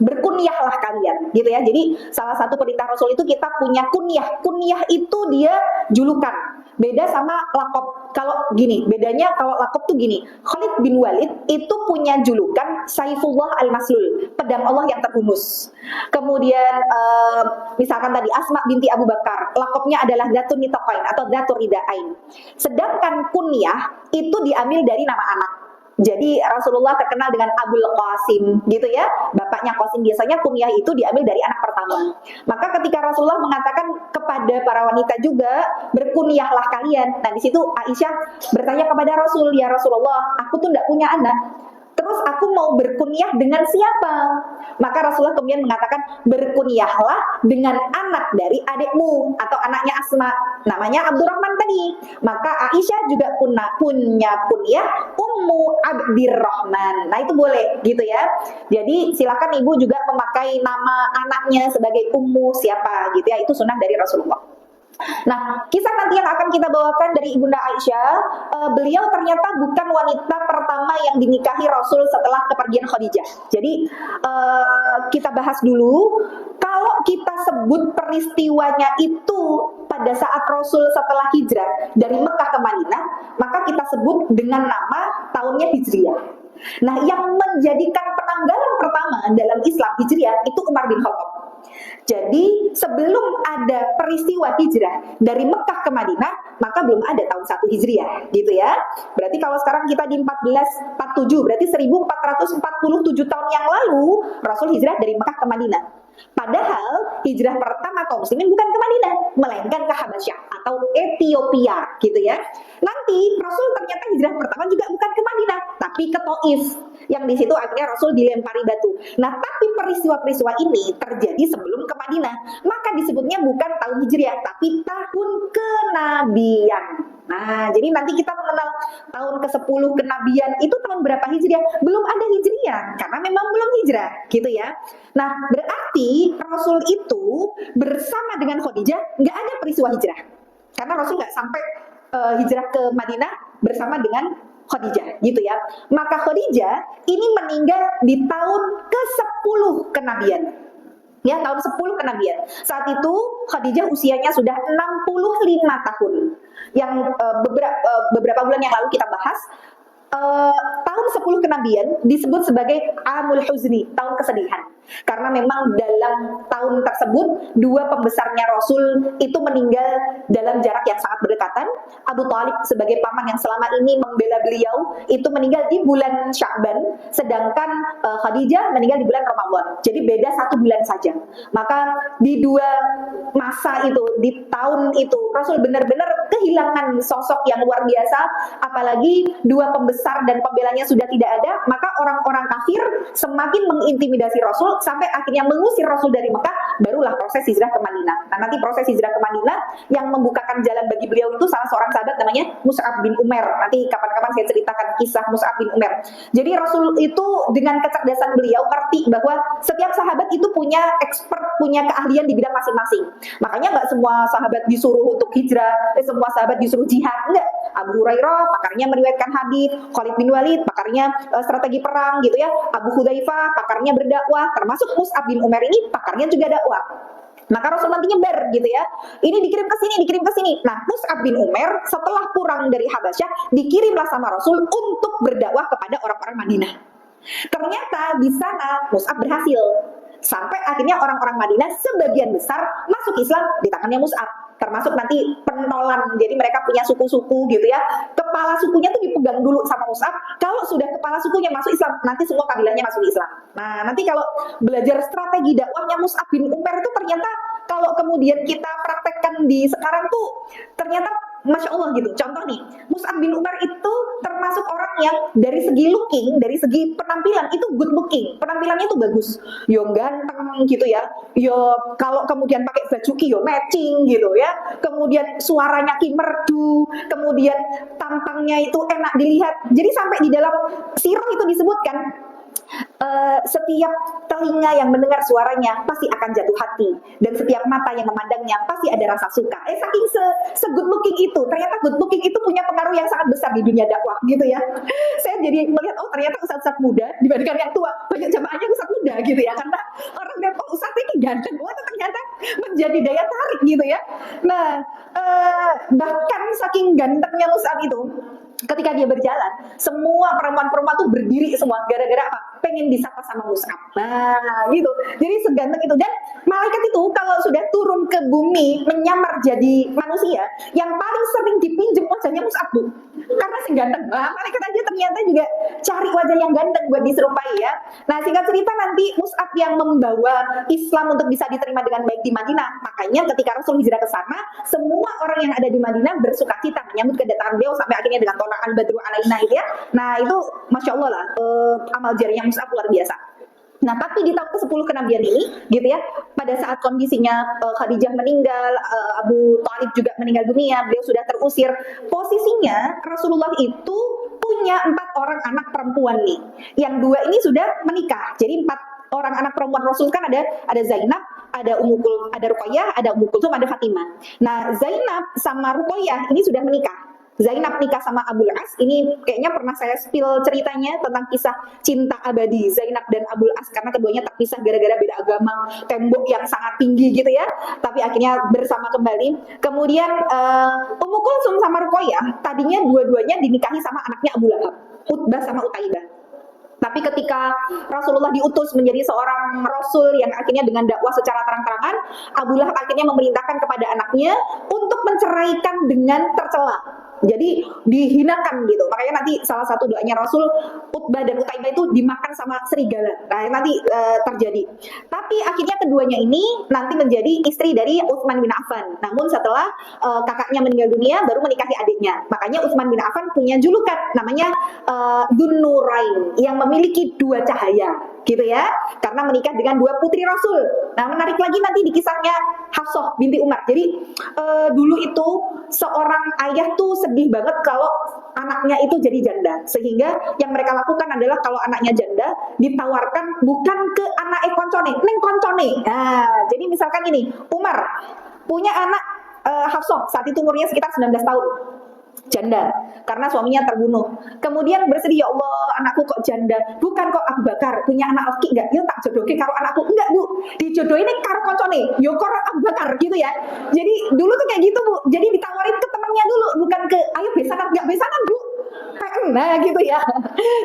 berkunyahlah kalian gitu ya. Jadi salah satu perintah Rasul itu kita punya kunyah. Kunyah itu dia julukan. Beda sama lakop. Kalau gini, bedanya kalau lakop tuh gini. Khalid bin Walid itu punya julukan Saifullah al-Maslul, pedang Allah yang terhunus. Kemudian misalkan tadi Asma binti Abu Bakar, lakopnya adalah Dzatun Nitaqain atau Dzatur Ridaain. Sedangkan kunyah itu diambil dari nama anak. Jadi Rasulullah terkenal dengan Abul Qasim gitu ya, bapaknya Qasim. Biasanya kunyah itu diambil dari anak pertama. Maka ketika Rasulullah mengatakan kepada para wanita juga, berkunyahlah kalian. Nah, di situ Aisyah bertanya kepada Rasul, ya Rasulullah, aku tuh tidak punya anak. Terus aku mau berkunyah dengan siapa? Maka Rasulullah kemudian mengatakan, berkunyahlah dengan anak dari adikmu atau anaknya Asma, namanya Abdurrahman tadi. Maka Aisyah juga punya kunyah Ummu Abdirrahman. Nah, itu boleh gitu ya. Jadi silakan ibu juga memakai nama anaknya sebagai Ummu siapa gitu ya. Itu sunnah dari Rasulullah. Nah, kisah nanti yang akan kita bawakan dari Ibunda Aisyah, beliau ternyata bukan wanita pertama yang dinikahi Rasul setelah kepergian Khadijah. Jadi kita bahas dulu, kalau kita sebut peristiwanya itu pada saat Rasul setelah hijrah dari Mekah ke Madinah, maka kita sebut dengan nama tahunnya Hijriah. Nah, yang menjadikan penanggalan pertama dalam Islam Hijriah itu Umar bin Khattab. Jadi sebelum ada peristiwa hijrah dari Mekah ke Madinah, maka belum ada tahun 1 Hijriah gitu ya. Berarti kalau sekarang kita di 1447, berarti 1447 tahun yang lalu Rasul hijrah dari Mekah ke Madinah. Padahal hijrah pertama kaum muslimin bukan ke Madinah, melainkan ke Habasyah atau Ethiopia gitu ya. Nanti Rasul ternyata hijrah pertama juga bukan ke Madinah, tapi ke Taif. Yang di situ akhirnya Rasul dilempari batu. Nah, tapi peristiwa-peristiwa ini terjadi sebelum ke Madinah. Maka disebutnya bukan tahun Hijriah, tapi tahun kenabian. Nah, jadi nanti kita mengenal tahun ke-10 kenabian itu tahun berapa Hijriah? Belum ada Hijriah, karena memang belum hijrah, gitu ya. Nah, berarti Rasul itu bersama dengan Khadijah nggak ada peristiwa hijrah. Karena Rasul nggak sampai hijrah ke Madinah bersama dengan Khadijah, gitu ya. Maka Khadijah ini meninggal di tahun ke-10 kenabian. Ya, tahun 10 kenabian. Saat itu Khadijah usianya sudah 65 tahun. Yang beberapa bulan yang lalu kita bahas, tahun 10 kenabian disebut sebagai Amul Huzni, tahun kesedihan. Karena memang dalam tahun tersebut dua pembesarnya Rasul itu meninggal dalam jarak yang sangat berdekatan. Abu Thalib sebagai paman yang selama ini membela beliau itu meninggal di bulan Sya'ban, sedangkan Khadijah meninggal di bulan Ramadan. Jadi beda 1 bulan saja. Maka di dua masa itu, di tahun itu Rasul benar-benar kehilangan sosok yang luar biasa. Apalagi dua pembesar dan pembelanya sudah tidak ada, maka orang-orang kafir semakin mengintimidasi Rasul sampai akhirnya mengusir Rasul dari Mekah. Barulah proses hijrah ke Madinah. Nah, nanti proses hijrah ke Madinah yang membukakan jalan bagi beliau itu salah seorang sahabat namanya Mus'ab bin Umair. Nanti kapan-kapan saya ceritakan kisah Mus'ab bin Umair. Jadi Rasul itu dengan kecerdasan beliau ngerti bahwa setiap sahabat itu punya expert, punya keahlian di bidang masing-masing. Makanya nggak semua sahabat disuruh untuk hijrah, semua sahabat disuruh jihad, enggak. Abu Hurairah pakarnya meriwayatkan hadis, Khalid bin Walid pakarnya strategi perang gitu ya, Abu Hudzaifah pakarnya berdakwah, termasuk Mus'ab bin Umair ini pakarnya juga dakwah. Maka Rasul nanti nyebar gitu ya. Ini dikirim ke sini, dikirim ke sini. Nah, Mus'ab bin Umair setelah pulang dari Habasyah dikirimlah sama Rasul untuk berdakwah kepada orang-orang Madinah. Ternyata di sana Mus'ab berhasil. Sampai akhirnya orang-orang Madinah sebagian besar masuk Islam di tangannya Mus'ab. Termasuk nanti pentolan, jadi mereka punya suku-suku gitu ya. Kepala sukunya tuh dipegang dulu sama Mus'ab. Kalau sudah kepala sukunya masuk Islam, nanti semua kabilahnya masuk Islam. Nah, nanti kalau belajar strategi dakwahnya Mus'ab bin Umair itu ternyata kalau kemudian kita praktekkan di sekarang tuh ternyata Masya Allah gitu. Contoh nih, Mus'ab bin Umar itu termasuk orang yang dari segi looking, dari segi penampilan itu good looking. Penampilannya itu bagus. Yo ganteng gitu ya. Yo kalau kemudian pakai baju ki yo matching gitu ya. Kemudian suaranya ki merdu. Kemudian tampangnya itu enak dilihat. Jadi sampai di dalam sirah itu disebutkan setiap telinga yang mendengar suaranya pasti akan jatuh hati, dan setiap mata yang memandangnya pasti ada rasa suka. Saking se-good looking itu, ternyata good looking itu punya pengaruh yang sangat besar di dunia dakwah gitu ya. Saya jadi melihat, oh ternyata ustadz-ustadz muda dibandingkan yang tua, banyak jamaahnya ustadz muda gitu ya, karena orang lihat, oh ustadz ini ganteng, oh ternyata menjadi daya tarik gitu ya. Nah, bahkan saking gantengnya Mus'ab itu, ketika dia berjalan, semua perempuan-perempuan tuh berdiri semua. Gara-gara apa? Pengen disapa sama Mus'ab. Nah, gitu. Jadi seganteng itu. Dan malaikat itu kalau sudah turun ke bumi, menyamar jadi manusia, yang paling sering dipinjem wajahnya Mus'ab, Bu. Karena seganteng. Nah, malaikat aja ternyata juga cari wajah yang ganteng buat diserupai ya. Nah, singkat cerita nanti Mus'ab yang membawa Islam untuk bisa diterima dengan baik di Madinah. Makanya ketika Rasul hijrah ke sana, semua orang yang ada di Madinah bersukacita menyambut kedatangan beliau sampai akhirnya dengan Al-Badru alaina itu ya. Nah, itu Masya Allah lah, amal jariah Mus'ab luar biasa. Nah, tapi di tahun ke-10 kenabian ini gitu ya, pada saat kondisinya Khadijah meninggal, Abu Thalib juga meninggal dunia, beliau sudah terusir. Posisinya Rasulullah itu punya 4 orang anak perempuan nih. Yang 2 ini sudah menikah. Jadi 4 orang anak perempuan Rasul kan ada Zainab, ada Ruqayyah, ada Ummu Kulthum, ada Fatimah. Nah, Zainab sama Ruqayyah ini sudah menikah. Zainab nikah sama Abul As. Ini kayaknya pernah saya spill ceritanya tentang kisah cinta abadi Zainab dan Abul As, karena keduanya terpisah gara-gara beda agama, tembok yang sangat tinggi gitu ya, tapi akhirnya bersama kembali. Kemudian Ummu Kulthum sama Ruqayyah tadinya dua-duanya dinikahi sama anaknya Abu Lahab, Utbah sama Utaibah. Tapi ketika Rasulullah diutus menjadi seorang Rasul yang akhirnya dengan dakwah secara terang-terangan, Abu Lahab akhirnya memerintahkan kepada anaknya untuk menceraikan dengan tercela. Jadi dihinakan gitu. Makanya nanti salah satu doanya Rasul, Utbah dan Utaibah itu dimakan sama serigala. Nah, nanti terjadi. Tapi akhirnya keduanya ini nanti menjadi istri dari Utsman bin Affan. Namun setelah kakaknya meninggal dunia baru menikahi adiknya. Makanya Utsman bin Affan punya julukan namanya Dunnurain, yang memiliki dua cahaya gitu ya, karena menikah dengan dua putri Rasul. Nah, menarik lagi nanti di kisahnya Hafsah binti Umar. Jadi dulu itu seorang ayah tuh sedih banget kalau anaknya itu jadi janda, sehingga yang mereka lakukan adalah kalau anaknya janda ditawarkan bukan ke anak koncone, neng koncone. Nah, jadi misalkan ini Umar punya anak Hafsah, saat itu umurnya sekitar 19 tahun, janda karena suaminya terbunuh. Kemudian bersedih, ya Allah, anakku kok janda. Bukan kok Abu Bakar punya anak laki enggak? Yo tak jodohke karo anakku. Enggak, Bu. Dijodohin karo koncone. Yo karo Abu Bakar gitu ya. Jadi dulu tuh kayak gitu, Bu. Jadi ditawarin ke temannya dulu, bukan ke ayo besanan, enggak besanan, Bu. Nah gitu ya.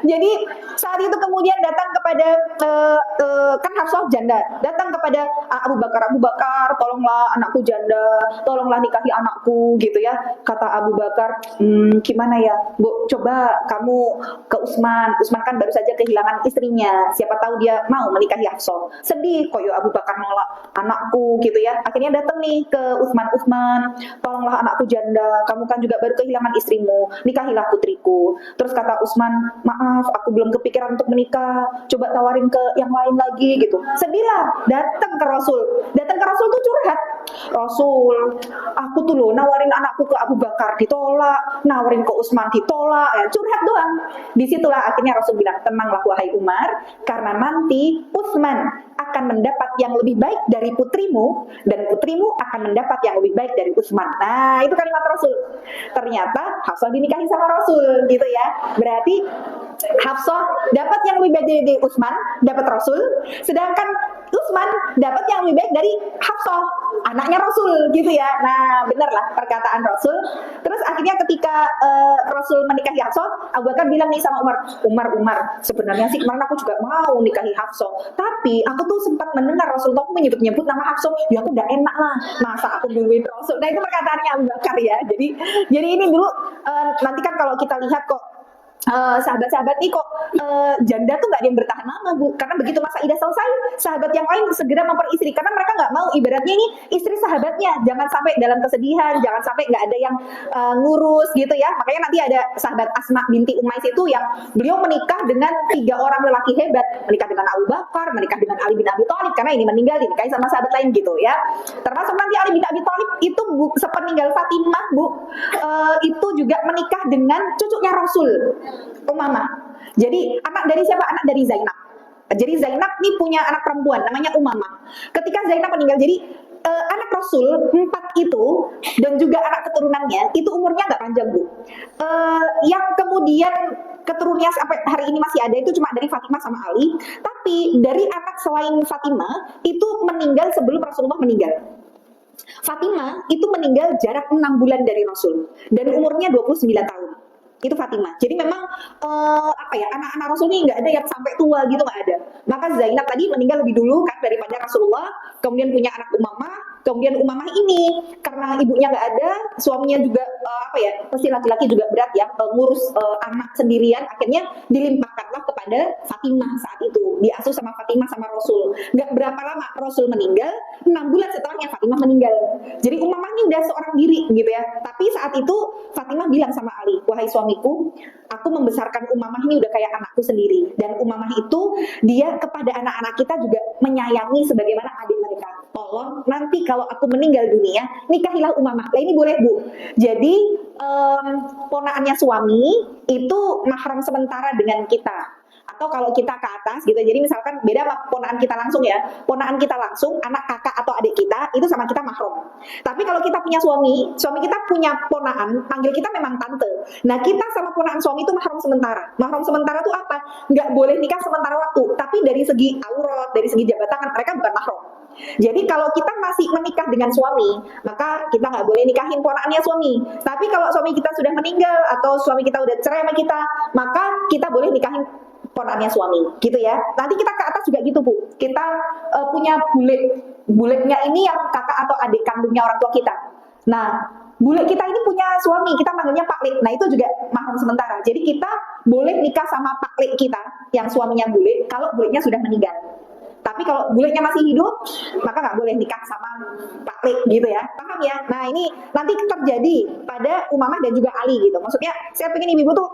Jadi saat itu kemudian datang kepada kan Hafsah janda, datang kepada Abu Bakar, Abu Bakar, tolonglah anakku janda, tolonglah nikahi anakku gitu ya. Kata Abu Bakar, gimana ya, Bu, coba kamu ke Utsman. Utsman kan baru saja kehilangan istrinya, siapa tahu dia mau menikahi Hafsah. Sedih kok ya Abu Bakar nolak anakku gitu ya. Akhirnya datang nih ke Utsman, tolonglah anakku janda, kamu kan juga baru kehilangan istrimu, nikahilah putriku. Terus kata Utsman, maaf aku belum kepikiran untuk menikah, coba tawarin ke yang lain lagi gitu. Sedihlah, datang ke Rasul tuh curhat. Rasul, aku tuh loh nawarin anakku ke Abu Bakar ditolak, nawarin ke Utsman ditolak, ya, curhat doang. Disitulah akhirnya Rasul bilang, tenanglah wahai Umar, karena nanti Utsman akan mendapat yang lebih baik dari putrimu, dan putrimu akan mendapat yang lebih baik dari Utsman. Nah, itu kalimat Rasul. Ternyata Hafsah dinikahi sama Rasul gitu ya. Berarti Hafsah dapat yang lebih baik dari Utsman, dapat Rasul, sedangkan Utsman dapat yang lebih baik dari Hafsah, anaknya Rasul gitu ya. Nah, bener lah perkataan Rasul. Terus akhirnya ketika Rasul menikahi Hafsah, Abu Bakar bilang nih sama Umar, sebenarnya sih kemarin aku juga mau nikahi Hafsah, tapi aku tuh sempat mendengar Rasulullah menyebut-nyebut nama Hafsah, ya aku udah enak lah, masa aku duluin Rasul. Nah, itu perkataannya Abu Bakar ya. Jadi ini dulu nanti kan kalau kita lihat kok sahabat-sahabat nih kok janda tuh nggak ada yang bertahan lama, Bu, karena begitu masa idah selesai sahabat yang lain segera memperistri, karena mereka nggak mau ibaratnya ini istri sahabatnya jangan sampai dalam kesedihan, jangan sampai nggak ada yang ngurus gitu ya. Makanya nanti ada sahabat Asma binti Umais itu yang beliau menikah dengan 3 orang lelaki hebat, menikah dengan Abu Bakar, menikah dengan Ali bin Abi Thalib, karena ini meninggal dinikahi sama sahabat lain gitu ya. Termasuk nanti Ali bin Abi Thalib itu sepeninggal Fatimah, Bu, itu juga menikah dengan cucunya Rasul, Umamah. Jadi anak dari siapa? Anak dari Zainab. Jadi Zainab nih punya anak perempuan namanya Umamah. Ketika Zainab meninggal, jadi anak Rasul 4 itu dan juga anak keturunannya itu umurnya nggak panjang, Bu. Yang kemudian keturunannya sampai hari ini masih ada itu cuma dari Fatimah sama Ali. Tapi dari anak selain Fatimah itu meninggal sebelum Rasulullah meninggal. Fatimah itu meninggal jarak 6 bulan dari Rasul dan umurnya 29 tahun. Itu Fatimah. Jadi memang anak-anak Rasul ini nggak ada yang sampai tua gitu, nggak ada. Maka Zainab tadi meninggal lebih dulu kan daripada Rasulullah. Kemudian punya anak Umamah. Kemudian Umamah ini karena ibunya nggak ada, suaminya juga pasti laki-laki juga berat ya, ngurus anak sendirian. Akhirnya dilimpahkanlah kepada Fatimah saat itu. Diasuh sama Fatimah sama Rasul. Nggak berapa lama Rasul meninggal, 6 bulan setelahnya Fatimah meninggal. Jadi Umamah ini udah seorang diri gitu ya. Tapi saat itu Fatimah bilang sama Ali, wahai suamiku, aku membesarkan Umamah ini udah kayak anakku sendiri. Dan Umamah itu dia kepada anak-anak kita juga menyayangi sebagaimana adik mereka. Tolong nanti kalau aku meninggal dunia, nikahilah Umamah. Lah ini boleh, Bu. Jadi ponaannya suami itu mahram sementara dengan kita. Atau kalau kita ke atas gitu, jadi misalkan beda sama ponaan kita langsung ya. Ponaan kita langsung, anak kakak atau adik kita itu sama kita mahram. Tapi kalau kita punya suami kita punya ponaan, panggil kita memang tante. Nah, kita sama ponaan suami itu mahram sementara. Mahram sementara itu apa? Nggak boleh nikah sementara waktu. Tapi dari segi aurat, dari segi jabatan mereka bukan mahram. Jadi kalau kita masih menikah dengan suami, maka kita nggak boleh nikahin ponaannya suami. Tapi kalau suami kita sudah meninggal atau suami kita udah cerai sama kita, maka kita boleh nikahin ponaannya suami, gitu ya. Nanti kita ke atas juga gitu, Bu. Kita punya buletnya ini yang kakak atau adik kandungnya orang tua kita. Nah, bule kita ini punya suami, kita manggilnya Pak Lek. Nah, itu juga mahram sementara. Jadi kita boleh nikah sama Pak Lek kita yang suaminya bule kalau bulenya sudah meninggal. Tapi kalau bulenya masih hidup, maka nggak boleh nikah sama Pak Lek gitu ya. Paham ya? Nah, ini nanti terjadi pada Umamah dan juga Ali gitu. Maksudnya saya pengen ibu-ibu tuh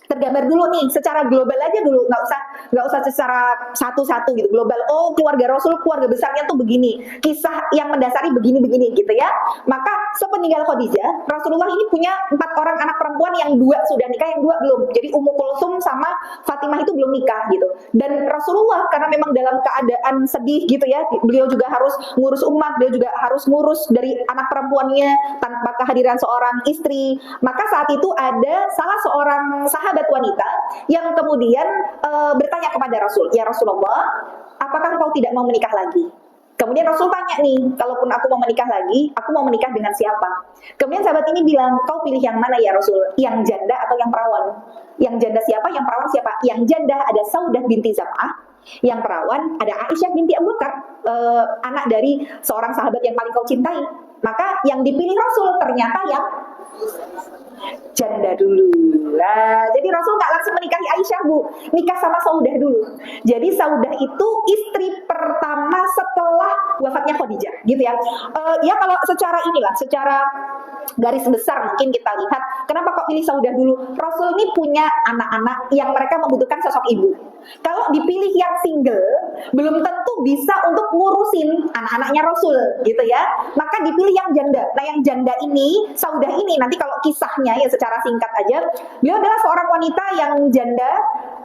tergambar dulu nih secara global aja dulu, nggak usah secara satu-satu gitu, global. Oh, keluarga Rasul, keluarga besarnya tuh begini, kisah yang mendasari begini-begini gitu ya. Maka sepeninggal Khadijah, Rasulullah ini punya 4 orang anak perempuan, yang 2 sudah nikah, yang 2 belum. Jadi Ummu Kulsum sama Fatimah itu belum nikah gitu. Dan Rasulullah karena memang dalam keadaan sedih gitu ya, beliau juga harus ngurus umat, beliau juga harus ngurus dari anak perempuannya tanpa kehadiran seorang istri. Maka saat itu ada salah seorang sahabat wanita yang kemudian bertanya kepada Rasul, "Ya Rasulullah, apakah engkau tidak mau menikah lagi?" Kemudian Rasul tanya nih, "Kalaupun aku mau menikah lagi, aku mau menikah dengan siapa?" Kemudian sahabat ini bilang, "Kau pilih yang mana ya Rasul? Yang janda atau yang perawan?" Yang janda siapa? Yang perawan siapa? Yang janda ada Saudah binti Zam'ah, yang perawan ada Aisyah binti Abu Bakar, anak dari seorang sahabat yang paling kau cintai. Maka yang dipilih Rasul ternyata yang janda dulu. Nah, jadi Rasul nggak langsung menikahi Aisyah, Bu. Nikah sama Saudah dulu. Jadi Saudah itu istri pertama setelah wafatnya Khadijah, gitu ya. Ya kalau secara inilah, secara garis besar mungkin kita lihat, kenapa kok pilih Saudah dulu? Rasul ini punya anak-anak yang mereka membutuhkan sosok ibu. Kalau dipilih yang single, belum tentu bisa untuk ngurusin anak-anaknya Rasul, gitu ya. Maka dipilih yang janda. Nah, yang janda ini, Saudah ini, nanti kalau kisahnya ya secara singkat aja, beliau adalah seorang wanita yang janda,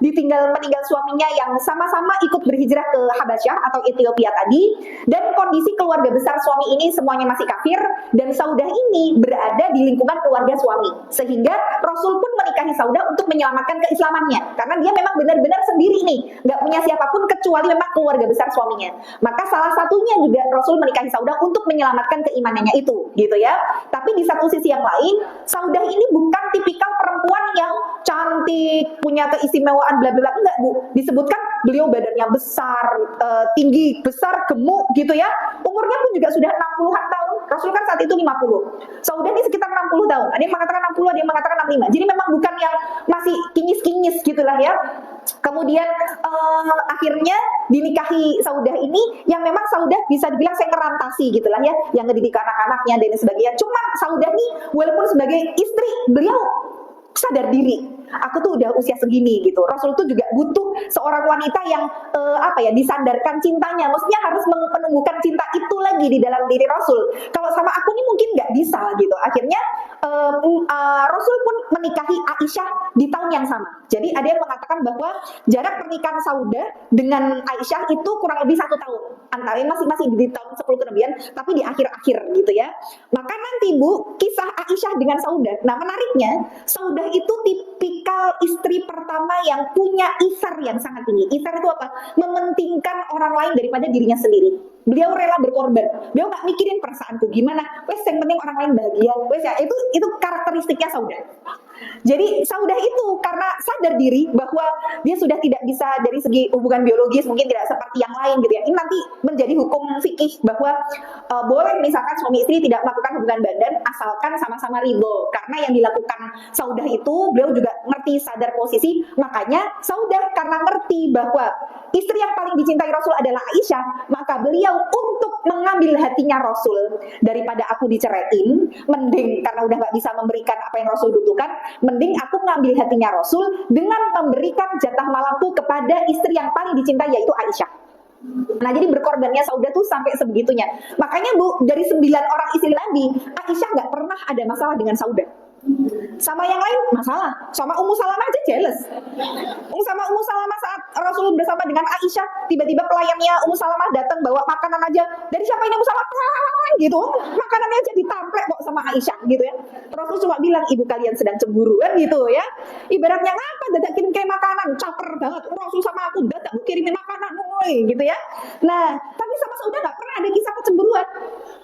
meninggal suaminya yang sama-sama ikut berhijrah ke Habasyah atau Ethiopia tadi, dan kondisi keluarga besar suami ini semuanya masih kafir, dan Saudah ini berada di lingkungan keluarga suami, sehingga Rasul pun menikahi Saudah untuk menyelamatkan keislamannya, karena dia memang benar-benar sendiri nih, nggak punya siapapun kecuali memang keluarga besar suaminya. Maka salah satunya juga Rasul menikahi Saudah untuk menyelamatkan keimanannya itu, gitu ya. Tapi di satu sisi yang lain, Saudah ini bukan tipikal perempuan yang cantik, punya keistimewaan bla bla, enggak, Bu. Disebutkan beliau badannya besar, tinggi, besar, gemuk gitu ya. Umurnya pun juga sudah 60-an tahun. Rasul kan saat itu 50. Saudah ini sekitar 60 tahun. Ada yang mengatakan 60, ada yang mengatakan 65. Jadi memang bukan yang masih kinyis-kinyis gitulah ya. Kemudian akhirnya dinikahi Saudah ini, yang memang Saudah bisa dibilang saya ngerantasi gitulah ya, yang ngedidik anak-anaknya dan sebagainya. Cuman Saudah nih walaupun sebagai istri, beliau sadar diri, aku tuh udah usia segini gitu. Rasul tuh juga butuh seorang wanita yang disandarkan cintanya. Maksudnya harus menumbuhkan cinta itu lagi di dalam diri Rasul. Kalau sama aku nih mungkin nggak bisa gitu. Akhirnya Rasul pun menikahi Aisyah di tahun yang sama. Jadi ada yang mengatakan bahwa jarak pernikahan Saudah dengan Aisyah itu kurang lebih 1 tahun. Antaranya masih di tahun 10 kemudian, tapi di akhir-akhir gitu ya. Maka nanti Bu, kisah Aisyah dengan Saudah. Nah, menariknya, Saudah itu tipikal istri pertama yang punya isar yang sangat tinggi. Isar itu apa? Mementingkan orang lain daripada dirinya sendiri. Beliau rela berkorban. Beliau nggak mikirin perasaanku gimana. Wes yang penting orang lain bahagia. Wes ya, itu karakteristiknya Saudah. Jadi Saudah itu karena sadar diri bahwa dia sudah tidak bisa dari segi hubungan biologis mungkin tidak seperti yang lain gitu ya. Ini nanti menjadi hukum fikih bahwa boleh misalkan suami istri tidak melakukan hubungan badan asalkan sama-sama ridho. Karena yang dilakukan Saudah itu beliau juga ngerti, sadar posisi. Makanya Saudah karena ngerti bahwa istri yang paling dicintai Rasul adalah Aisyah, maka beliau untuk mengambil hatinya Rasul daripada aku diceraiin, mending karena udah nggak bisa memberikan apa yang Rasul butuhkan, mending aku ngambil hatinya Rasul dengan memberikan jatah malamku kepada istri yang paling dicintai yaitu Aisyah. Nah, jadi berkorbannya Saudah tuh sampai sebegitunya. Makanya Bu, dari 9 orang istri Nabi, Aisyah nggak pernah ada masalah dengan Saudah. Sama yang lain masalah, sama Ummu Salamah aja jealous. Sama Ummu Salamah saat Rasul bersama dengan Aisyah, tiba-tiba pelayannya Ummu Salamah datang bawa makanan aja. Dari siapa ini Ummu Salamah? Gitu. Makanannya aja ditamplek kok sama Aisyah gitu ya. Rasul cuma bilang, ibu kalian sedang cemburu kan gitu ya. Ibaratnya ngapa dadak kirim kayak makanan, caper banget. Rasul sama aku dadak kirimin makanan, woy, gitu ya. Nah, tapi sama Saudah nggak pernah ada kisah kecemburuan.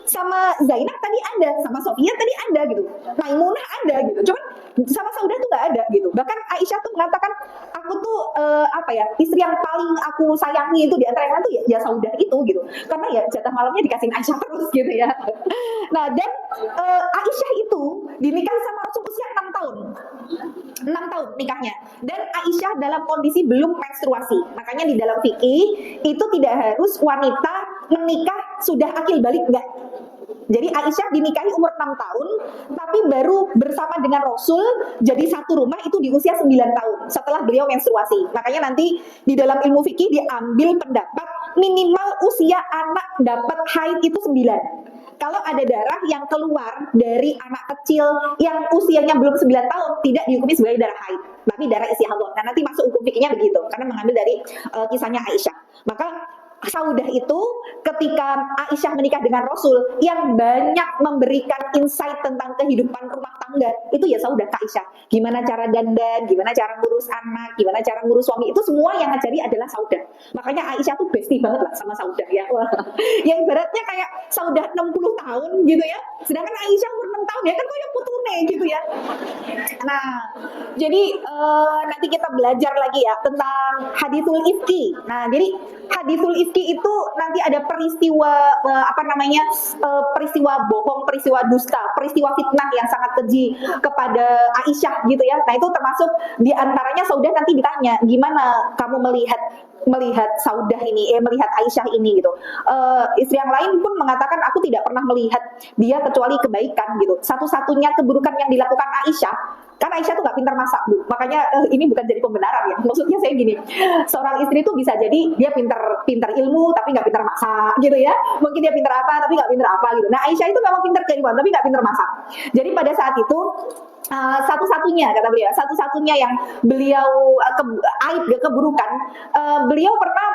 Sama Zainab tadi ada, sama Sofia tadi ada gitu. Maimunah ada gitu. Cuman sama Saudah tuh nggak ada gitu. Bahkan Aisyah tuh mengatakan, aku tuh istri yang paling aku sayangi itu di antara yang lain tuh ya Saudah itu gitu. Karena ya jatah malamnya dikasihin Aisyah terus gitu ya. Nah, dan Aisyah itu dinikahi sama Rasul usia 6 tahun. 6 tahun nikahnya. Dan Aisyah dalam kondisi belum menstruasi. Makanya di dalam fikih itu tidak harus wanita menikah sudah akil balik, enggak. Jadi Aisyah dinikahi umur 6 tahun, tapi baru bersama dengan Rasul jadi satu rumah itu di usia 9 tahun setelah beliau menstruasi. Makanya nanti di dalam ilmu fikih diambil pendapat minimal usia anak dapat haid itu 9. Kalau ada darah yang keluar dari anak kecil yang usianya belum 9 tahun tidak dihukumi sebagai darah haid, tapi darah istihadhah. Nah, nanti masuk hukum fikihnya begitu karena mengambil dari kisahnya Aisyah. Maka Saudah itu ketika Aisyah menikah dengan Rasul yang banyak memberikan insight tentang kehidupan rumah tangga itu ya Saudah ke Aisyah. Gimana cara dandan, gimana cara ngurus anak, gimana cara ngurus suami, itu semua yang ngajari adalah Saudah. Makanya Aisyah tuh bestie banget lah sama Saudah ya. Yang ibaratnya kayak Saudah 60 tahun gitu ya. Sedangkan Aisyah umur 6 tahun ya kan kayak putune gitu ya. Nah, jadi nanti kita belajar lagi ya tentang hadithul ifki. Nah, jadi hadithul ifki itu nanti ada peristiwa peristiwa bohong, peristiwa dusta, peristiwa fitnah yang sangat keji kepada Aisyah gitu ya. Nah, itu termasuk diantaranya Saudah nanti ditanya, gimana kamu melihat Saudah ini, melihat Aisyah ini gitu. Istri yang lain pun mengatakan aku tidak pernah melihat dia kecuali kebaikan gitu. Satu-satunya keburukan yang dilakukan Aisyah, kan Aisyah tuh nggak pintar masak Bu. Makanya ini bukan jadi pembenaran ya. Maksudnya saya gini, seorang istri tuh bisa jadi dia pintar ilmu tapi nggak pintar masak gitu ya. Mungkin dia pintar apa tapi nggak pintar apa gitu. Nah, Aisyah itu memang pintar keilmuan tapi nggak pintar masak. Jadi pada saat itu satu-satunya kata beliau, satu-satunya yang beliau aib keburukan, beliau pernah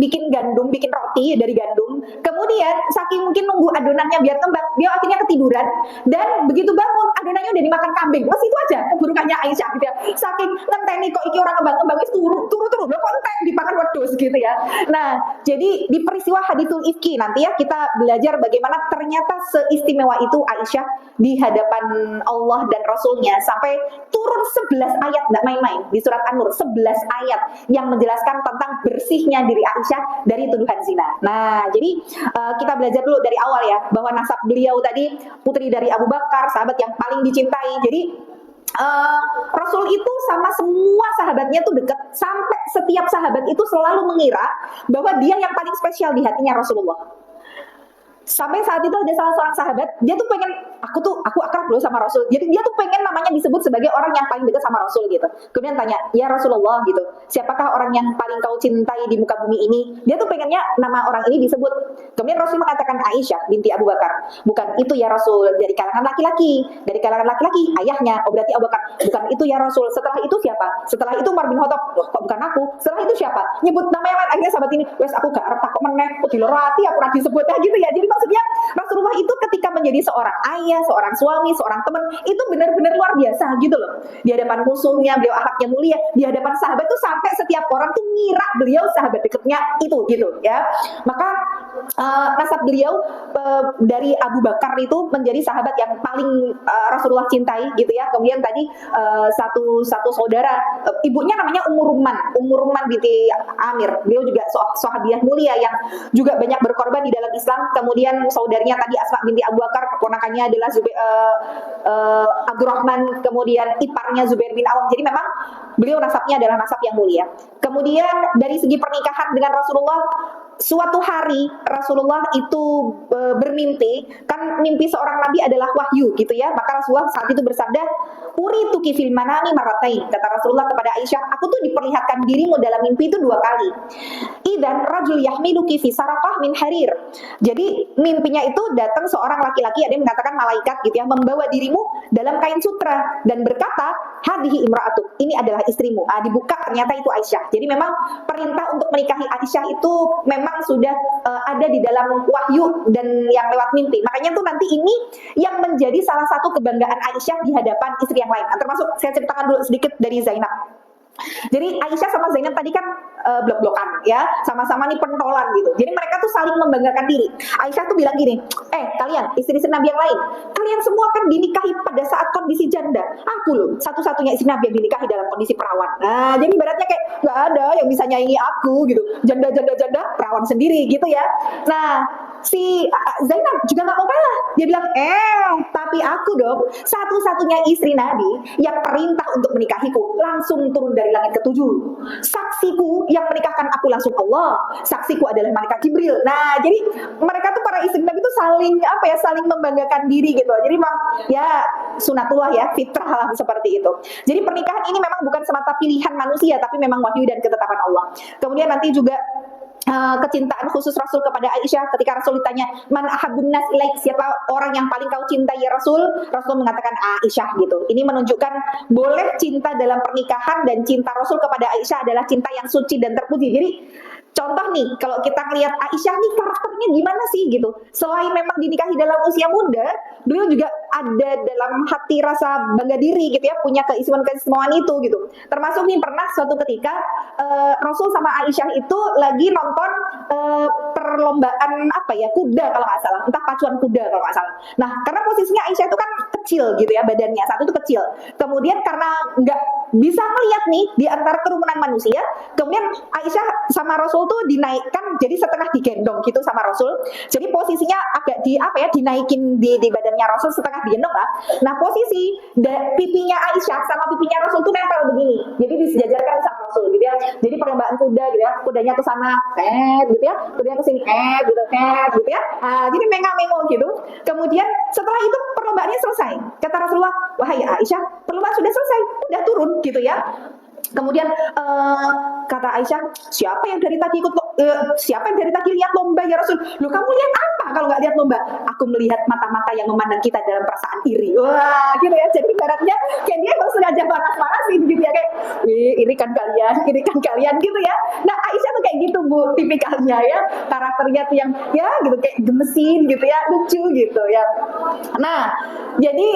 bikin roti dari gandum, kemudian saking mungkin nunggu adonannya biar kembang, dia akhirnya ketiduran dan begitu bangun adonannya udah dimakan kambing. Bos itu aja keburukannya Aisyah gitu ya. Saking ngenteni kok iki orang kembang wis turu lho kok entek dimakan wedhus gitu ya. Nah, jadi di peristiwa hadithul ifki nanti ya kita belajar bagaimana ternyata seistimewa itu Aisyah di hadapan Allah dan Rasul sampai turun 11 ayat, nggak main-main, di surat An-Nur 11 ayat yang menjelaskan tentang bersihnya diri Aisyah dari tuduhan zina. Nah, jadi kita belajar dulu dari awal ya, bahwa nasab beliau tadi putri dari Abu Bakar, sahabat yang paling dicintai. Jadi Rasul itu sama semua sahabatnya tuh dekat, sampai setiap sahabat itu selalu mengira bahwa dia yang paling spesial di hatinya Rasulullah. Sampai saat itu ada salah seorang sahabat, dia tuh pengen, aku akrab dulu sama Rasul. Jadi dia tuh pengen namanya disebut sebagai orang yang paling dekat sama Rasul gitu. Kemudian tanya, ya Rasulullah gitu, siapakah orang yang paling kau cintai di muka bumi ini? Dia tuh pengennya nama orang ini disebut. Kemudian Rasul mengatakan Aisyah binti Abu Bakar. Bukan itu ya Rasul, dari kalangan laki-laki. Dari kalangan laki-laki, ayahnya, oh berarti Abu Bakar. Bukan itu ya Rasul. Setelah itu siapa? Setelah itu Umar bin Khattab. Loh, kok bukan aku? Setelah itu siapa? Nyebut nama yang lain. Akhirnya sahabat ini, wes aku gak arep takut meneh, kok dilorati aku ora disebut gitu ya. Jadi maksudnya Rasulullah itu ketika menjadi seorang ayah, seorang suami, seorang teman, itu benar-benar luar biasa gitu loh. Di hadapan musuhnya beliau akhlaknya mulia, di hadapan sahabat tuh sampai setiap orang tuh ngira beliau sahabat dekatnya itu gitu ya. Maka nasab beliau dari Abu Bakar itu menjadi sahabat yang paling Rasulullah cintai gitu ya. Kemudian tadi satu saudara, ibunya namanya Ummu Rumman binti Amir. Beliau juga sahabiah mulia yang juga banyak berkorban di dalam Islam. Kemudian saudaranya tadi Asma binti Abu Bakar, keponakannya adalah Abdurrahman, kemudian iparnya Zubair bin Awam. Jadi memang beliau nasabnya adalah nasab yang mulia. Kemudian dari segi pernikahan dengan Rasulullah, suatu hari Rasulullah itu bermimpi, kan mimpi seorang nabi adalah wahyu gitu ya. Maka Rasulullah saat itu bersabda, "Urituki fil manami maratain." Kata Rasulullah kepada Aisyah, "Aku tuh diperlihatkan dirimu dalam mimpi itu 2 kali. Idan rajul yahmiluki fi saraqah min harir." Jadi mimpinya itu datang seorang laki-laki, ada yang mengatakan malaikat gitu ya, membawa dirimu dalam kain sutra dan berkata, "Hadhihi imra'atuk." Ini adalah istrimu. Dibuka ternyata itu Aisyah. Jadi memang perintah untuk menikahi Aisyah itu memang sudah ada di dalam wahyu dan yang lewat mimpi. Makanya tuh nanti ini yang menjadi salah satu kebanggaan Aisyah di hadapan istri yang lain. Termasuk saya ceritakan dulu sedikit dari Zainab. Jadi Aisyah sama Zainab tadi kan blok-blokan ya, sama-sama nih pentolan gitu. Jadi mereka tuh saling membanggakan diri. Aisyah tuh bilang gini, kalian istri-istri Nabi yang lain, kalian semua kan dinikahi pada saat kondisi janda. Aku loh satu-satunya istri Nabi yang dinikahi dalam kondisi perawan. Nah, jadi ibaratnya kayak nggak ada yang bisa nyaingi aku gitu. Janda perawan sendiri gitu ya. Nah, si Zainab juga nggak mau kalah. Dia bilang, tapi aku dong satu-satunya istri Nabi yang perintah untuk menikahiku langsung turun dari langit ketujuh. Saksiku yang menikahkan aku langsung Allah. Saksiku adalah malaikat Jibril. Nah, jadi mereka tuh para istri Nabi tuh saling membanggakan diri gitu. Jadi memang ya sunatullah ya, fitrah lah seperti itu. Jadi pernikahan ini memang bukan semata pilihan manusia, tapi memang wahyu dan ketetapan Allah. Kemudian nanti juga kecintaan khusus Rasul kepada Aisyah ketika Rasul ditanya man ahabun nas ilaik, siapa orang yang paling kau cintai ya Rasul? Rasul mengatakan Aisyah gitu. Ini menunjukkan boleh cinta dalam pernikahan, dan cinta Rasul kepada Aisyah adalah cinta yang suci dan terpuji. Jadi contoh nih, kalau kita ngelihat Aisyah nih karakternya gimana sih gitu. Selain memang dinikahi dalam usia muda, beliau juga ada dalam hati rasa bangga diri gitu ya, punya keistimewaan itu gitu. Termasuk nih pernah suatu ketika Rasul sama Aisyah itu lagi nonton perlombaan kuda kalau nggak salah, entah pacuan kuda kalau nggak salah. Nah, karena posisinya Aisyah itu kan kecil gitu ya badannya, saat itu kecil. Kemudian karena nggak bisa melihat nih di antara kerumunan manusia, kemudian Aisyah sama Rasul tuh dinaikkan, jadi setengah digendong gitu sama Rasul. Jadi posisinya agak dinaikin di badannya Rasul, setengah digendong lah. Nah, posisi pipinya Aisyah sama pipinya Rasul tuh nempel begini. Jadi disejajarkan sama Rasul gitu ya. Jadi perlombaan kuda gitu ya, kudanya ke sana, gitu ya, kudanya ke sini, gitu ya. Jadi menga-mengo gitu. Kemudian setelah itu perlombaannya selesai. Kata Rasulullah, wahai Aisyah, perlombaan sudah selesai, udah turun gitu ya. Kemudian kata Aisyah, siapa yang dari tadi lihat lomba ya Rasul? Loh, kamu lihat apa kalau nggak lihat lomba? Aku melihat mata-mata yang memandang kita dalam perasaan iri. Wah, gitu ya. Jadi ibaratnya kayak dia emang sengaja panas-panasin gitu ya, kayak ini kan kalian gitu ya. Nah, Aisyah tuh kayak gitu Bu, tipikalnya ya, karakternya tuh yang ya gitu kayak gemesin gitu ya, lucu gitu ya. Nah, jadi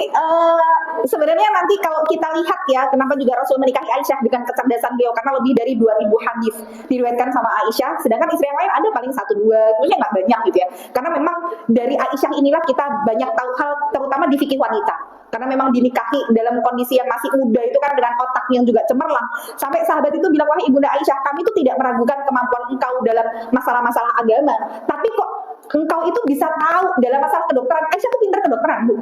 sebenarnya nanti kalau kita lihat ya, kenapa juga Rasul menikahi Aisyah dengan kecerdasan beliau, karena lebih dari 2000 hadis diriwayatkan sama Aisyah, sedangkan istri yang lain ada paling 1-2, maksudnya nggak banyak gitu ya. Karena memang dari Aisyah inilah kita banyak tahu hal, terutama di fikih wanita. Karena memang dinikahi dalam kondisi yang masih muda itu kan, dengan otak yang juga cemerlang. Sampai sahabat itu bilang, wahai ibunda Aisyah, kami itu tidak meragukan kemampuan engkau dalam masalah-masalah agama, tapi kok engkau itu bisa tahu dalam masalah kedokteran. Aisyah tuh pintar kedokteran Bu,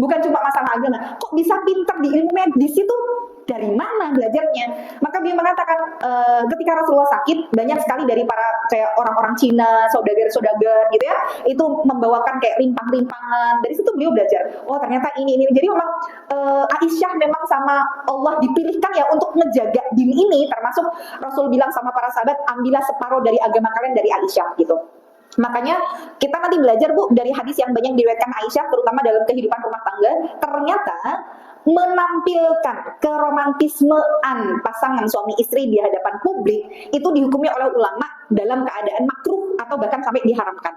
bukan cuma masalah agama. Kok bisa pintar di ilmu medis itu? Dari mana belajarnya? Maka dia mengatakan ketika Rasulullah sakit, banyak sekali dari para kayak orang-orang Cina, saudagar-saudagar gitu ya, itu membawakan kayak rimpang-rimpangan. Dari situ beliau belajar, oh ternyata ini. Jadi memang Aisyah memang sama Allah dipilihkan ya untuk menjaga din ini. Termasuk Rasul bilang sama para sahabat, ambillah separuh dari agama kalian dari Aisyah gitu. Makanya kita nanti belajar Bu dari hadis yang banyak diriwayatkan Aisyah, terutama dalam kehidupan rumah tangga. Ternyata menampilkan keromantismean pasangan suami istri di hadapan publik itu dihukumi oleh ulama dalam keadaan makruh atau bahkan sampai diharamkan.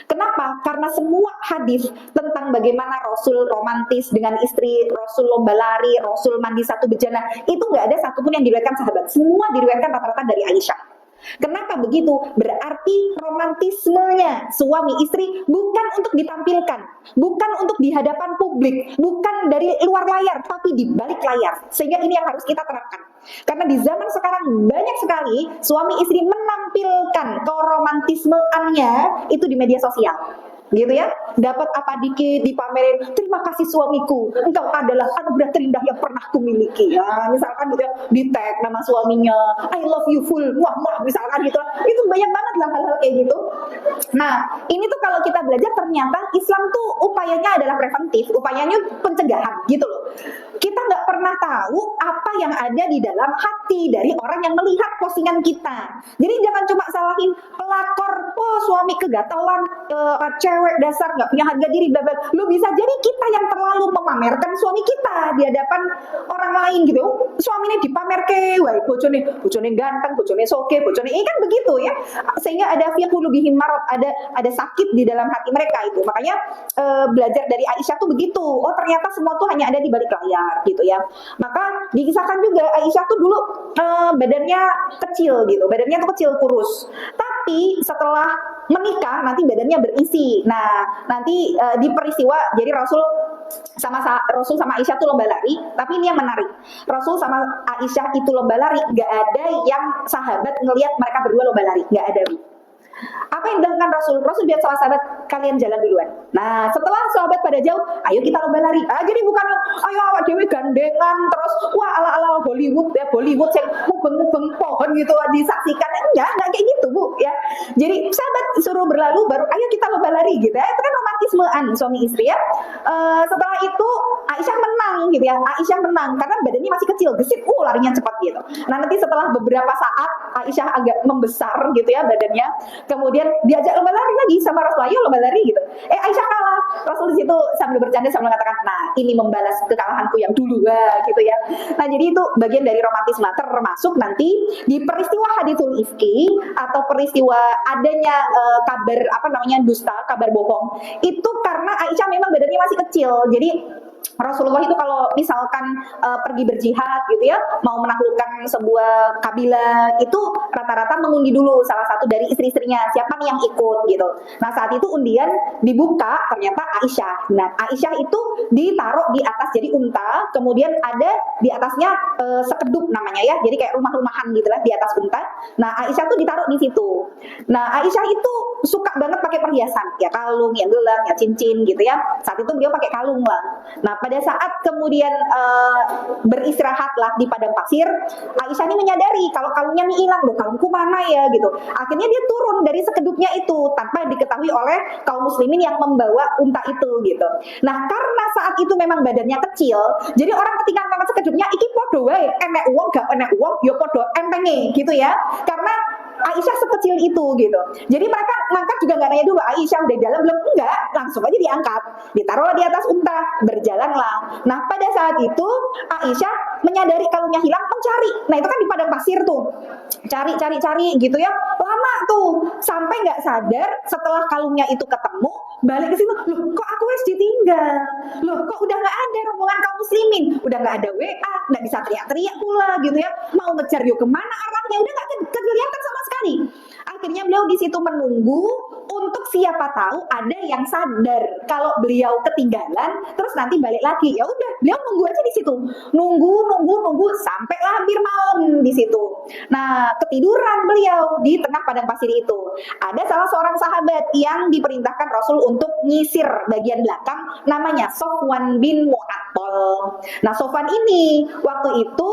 Kenapa? Karena semua hadis tentang bagaimana Rasul romantis dengan istri, Rasul lomba lari, Rasul mandi satu bejana, itu nggak ada satupun yang diriwayatkan sahabat. Semua diriwayatkan rata-rata dari Aisyah. Kenapa begitu? Berarti romantismenya suami istri bukan untuk ditampilkan, bukan untuk di hadapan publik, bukan dari luar layar, tapi di balik layar. Sehingga ini yang harus kita terapkan. Karena di zaman sekarang banyak sekali suami istri menampilkan keromantismeannya itu di media sosial. Gitu ya, dapat apa dikit dipamerin, terima kasih suamiku, engkau adalah anugerah terindah yang pernah kumiliki. Nah, misalkan gitu ya, di tag nama suaminya, I love you full, muah misalkan gitu. Itu banyak banget lah hal-hal kayak gitu. Nah, ini tuh kalau kita belajar ternyata Islam tuh upayanya adalah preventif, upayanya pencegahan gitu loh. Kita nggak pernah tahu apa yang ada di dalam hati dari orang yang melihat postingan kita. Jadi jangan cuma salahin pelakor, oh suami kegatelan, cewek dasar nggak punya harga diri, bla bla. Lu bisa jadi kita yang terlalu memamerkan suami kita di hadapan orang lain gitu. Suaminya dipamerke, wah bojone ganteng, bojone soge, bojone ini kan begitu ya. Sehingga ada fi qulubihim marad, ada sakit di dalam hati mereka itu. Makanya belajar dari Aisyah tuh begitu. Oh ternyata semua tuh hanya ada di balik layar gitu ya. Maka dikisahkan juga Aisyah tuh dulu badannya kecil gitu, badannya tuh kecil kurus. Tapi setelah menikah nanti badannya berisi. Nah, nanti di peristiwa jadi Rasul sama Aisyah tuh lomba lari, tapi ini yang menarik. Rasul sama Aisyah itu lomba lari, nggak ada yang sahabat ngelihat mereka berdua lomba lari, nggak ada. Apa yang dilakukan Rasul? Rasul biar sahabat kalian jalan duluan. Nah, setelah sahabat pada jauh, ayo kita lomba lari. Jadi bukan ayo awak dewe gandengan terus wah ala-ala Hollywood ya, Bollywood yang mubeng-mubeng pohon gitu disaksikan. Enggak kayak gitu, Bu, ya. Jadi sahabat suruh berlalu baru ayo kita lomba lari gitu ya. Itu kan romantismean suami istri ya. Setelah itu Aisyah menang gitu ya. Aisyah menang karena badannya masih kecil, gesit, larinya cepat gitu. Nah, nanti setelah beberapa saat Aisyah agak membesar gitu ya badannya. Kemudian diajak lomba lari lagi sama Rasul, ayo lomba lari gitu. Aisyah kalah. Rasul di situ sambil bercanda sambil mengatakan, nah ini membalas kekalahanku yang dulu gitu ya. Nah, jadi itu bagian dari romantisme, termasuk nanti di peristiwa haditsul ifki atau peristiwa adanya kabar dusta, kabar bohong. Itu karena Aisyah memang badannya masih kecil. Jadi Rasulullah itu kalau misalkan pergi berjihad gitu ya, mau menaklukkan sebuah kabilah, itu rata-rata mengundi dulu salah satu dari istri-istrinya, siapa nih yang ikut gitu. Nah, saat itu undian dibuka, ternyata Aisyah. Nah, Aisyah itu ditaruh di atas jadi unta, kemudian ada di atasnya sekedup namanya ya, jadi kayak rumah-rumahan gitu lah di atas unta. Nah, Aisyah tuh ditaruh di situ. Nah, Aisyah itu suka banget pakai perhiasan, ya kalung, ya gelang, ya cincin gitu ya. Saat itu beliau pakai kalung lah. Nah, pada saat kemudian beristirahatlah di padang pasir, Aisyah ini menyadari kalau kalungnya nih hilang, loh kalungku mana ya gitu. Akhirnya dia turun dari sekedupnya itu tanpa diketahui oleh kaum muslimin yang membawa unta itu gitu. Nah, karena saat itu memang badannya kecil, jadi orang ketika ngangkat sekedupnya iki podo wae, enek uang gak enek uang, ya podo entenge gitu ya. Karena Aisyah sekecil itu gitu. Jadi mereka ngangkat juga nggak nanya dulu Aisyah udah jalan belum, enggak, langsung aja diangkat, ditaruh di atas unta, berjalanlah. Nah, pada saat itu Aisyah menyadari kalungnya hilang, mencari. Nah, itu kan di padang pasir tuh, cari gitu ya, lama tuh sampai nggak sadar setelah kalungnya itu ketemu, balik ke situ, loh kok aku wes ditinggal, loh kok udah nggak ada rombongan kaum muslimin, udah nggak ada WA, nggak bisa teriak-teriak pula gitu ya, mau ngejar yuk kemana arahnya, udah nggak kelihatan sama sekali. Akhirnya beliau di situ menunggu untuk siapa tahu ada yang sadar kalau beliau ketinggalan, terus nanti balik lagi. Ya udah, beliau nunggu aja di situ, nunggu sampailah hampir malam di situ. Nah, ketiduran beliau di tengah padang pasir itu. Ada salah seorang sahabat yang diperintahkan Rasul untuk nyisir bagian belakang, namanya Sofwan bin Mu'attal. Nah, Sofwan ini waktu itu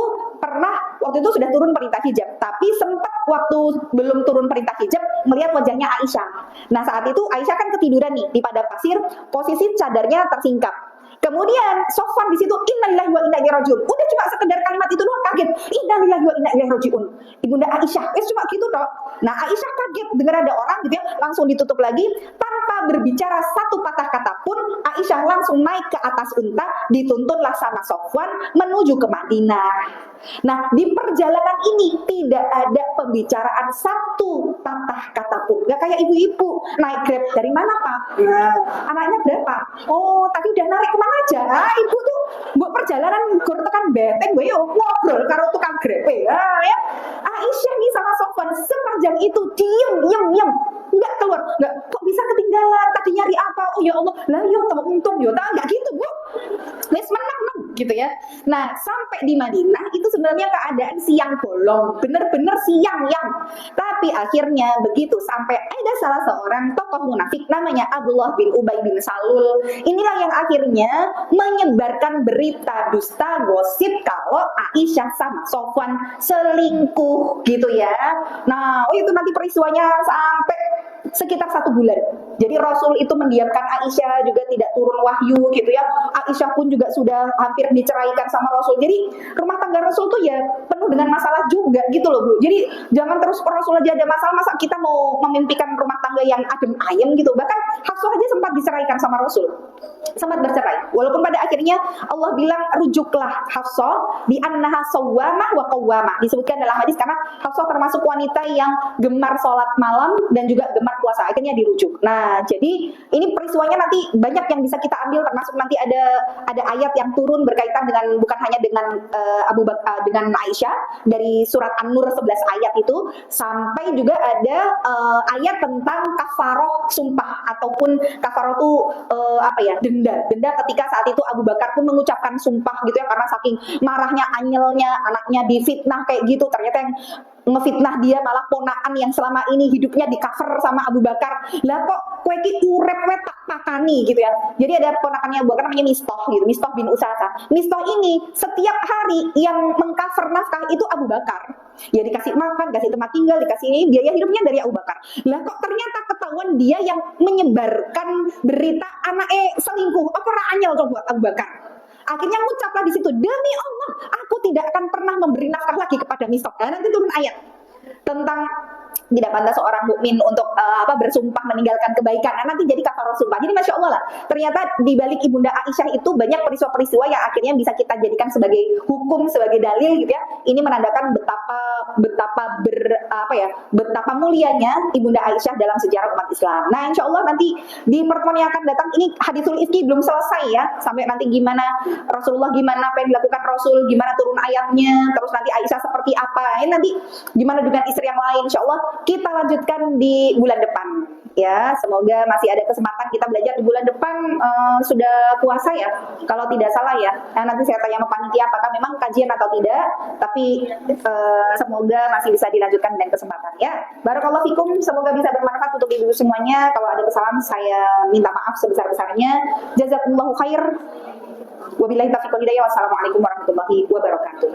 sudah turun perintah hijab, tapi sempat waktu belum turun perintah hijab melihat wajahnya Aisyah. Nah, saat itu Aisyah kan ketiduran nih di padang pasir, posisi cadarnya tersingkap. Kemudian Sofwan di situ innalillahi wa inna ilaihi rajiun. Udah cuma sekedar kalimat itu doang kaget. Innalillahi wa inna ilaihi rajiun. Ibunda Aisyah, cuma gitu toh. Nah, Aisyah kaget dengar ada orang gitu ya, langsung ditutup lagi tanpa berbicara satu patah kata pun. Aisyah langsung naik ke atas unta, dituntunlah sama Sofwan menuju ke Madinah. Nah, di perjalanan ini tidak ada pembicaraan satu patah kata pun. Gak kayak ibu-ibu naik Grab, dari mana Pak? Nah, anaknya berapa? Oh, tadi udah narik kemana aja? Ibu tuh buat perjalanan gue tekan beteng gue yo ngobrol karo tukang Grab ya. Aisyah nih sama Sofwan sepanjang itu diem, nggak keluar, kok bisa ketinggalan? Tadi nyari apa? Oh ya Allah, lah yo untung yo, nggak gitu Bu. Wes menang gitu ya. Nah, sampai di Madinah itu sebenarnya keadaan siang bolong, bener-bener siang yang. Tapi akhirnya begitu sampai ada salah seorang tokoh munafik namanya Abdullah bin Ubay bin Salul. Inilah yang akhirnya menyebarkan berita dusta, gosip kalau Aisyah sama Sofwan selingkuh gitu ya. Nah, itu nanti peristiwanya sampai sekitar 1 bulan. Jadi Rasul itu mendiamkan Aisyah, juga tidak turun wahyu gitu ya. Aisyah pun juga sudah hampir diceraikan sama Rasul. Jadi rumah tangga Rasul tuh ya penuh dengan masalah juga gitu loh Bu. Jadi jangan terus Rasul aja ada masalah, masa kita mau memimpikan rumah tangga yang adem ayem gitu. Bahkan Hafsah aja sempat diceraikan sama Rasul, sempat bercerai. Walaupun pada akhirnya Allah bilang rujuklah Hafsah di annaha sawwamah wa qawwamah. Disebutkan dalam hadis karena Hafsah termasuk wanita yang gemar sholat malam dan juga gemar puasa, akhirnya dirujuk. Nah, jadi ini peristiwanya nanti banyak yang bisa kita ambil, termasuk nanti ada ayat yang turun berkaitan dengan bukan hanya dengan dengan Aisyah dari surat An-Nur 11 ayat itu, sampai juga ada ayat tentang kafaroh sumpah ataupun kafaroh itu denda ketika saat itu Abu Bakar pun mengucapkan sumpah gitu ya, karena saking marahnya, anyelnya, anaknya difitnah kayak gitu, ternyata yang ngefitnah dia malah ponaan yang selama ini hidupnya di cover sama Abu Bakar. Lah kok kowe iki urip we tak pakani gitu ya. Jadi ada ponakannya Abu Bakar namanya Mistah gitu, Mistah bin Usasa. Mistah ini setiap hari yang mengcover nafkah itu Abu Bakar. Ya dikasih makan, dikasih tempat tinggal, dikasih ini biaya hidupnya dari Abu Bakar. Lah kok ternyata ketahuan dia yang menyebarkan berita anaknya selingkuh. Apa anyel coba Abu Bakar? Akhirnya ngucaplah di situ, demi Allah, aku tidak akan pernah memberi nafkah lagi kepada Mistah. Nah, nanti turun ayat tentang tidak pantas seorang mukmin untuk bersumpah meninggalkan kebaikan. Nah, nanti jadi kafarah sumpah. Jadi masya Allah lah, ternyata di balik ibunda Aisyah itu banyak peristiwa-peristiwa yang akhirnya bisa kita jadikan sebagai hukum, sebagai dalil gitu ya. Ini menandakan betapa mulianya ibunda Aisyah dalam sejarah umat Islam. Nah, insya Allah nanti di pertemuan yang akan datang ini hadisul ifki belum selesai ya, sampai nanti gimana Rasulullah, gimana apa yang dilakukan Rasul, gimana turun ayatnya, terus nanti Aisyah seperti apa, ini nanti gimana dengan istri yang lain, insya Allah kita lanjutkan di bulan depan ya. Semoga masih ada kesempatan kita belajar di bulan depan. Sudah puasa ya kalau tidak salah ya. Nah, nanti saya tanya sama panitia apakah memang kajian atau tidak, tapi semoga masih bisa dilanjutkan dengan kesempatan ya. Barakallahu fikum, semoga bisa bermanfaat untuk ibu semuanya. Kalau ada kesalahan saya minta maaf sebesar-besarnya. Jazakumullahu khair. Wabillahi taufiq wal hidayah. Wassalamualaikum warahmatullahi wabarakatuh.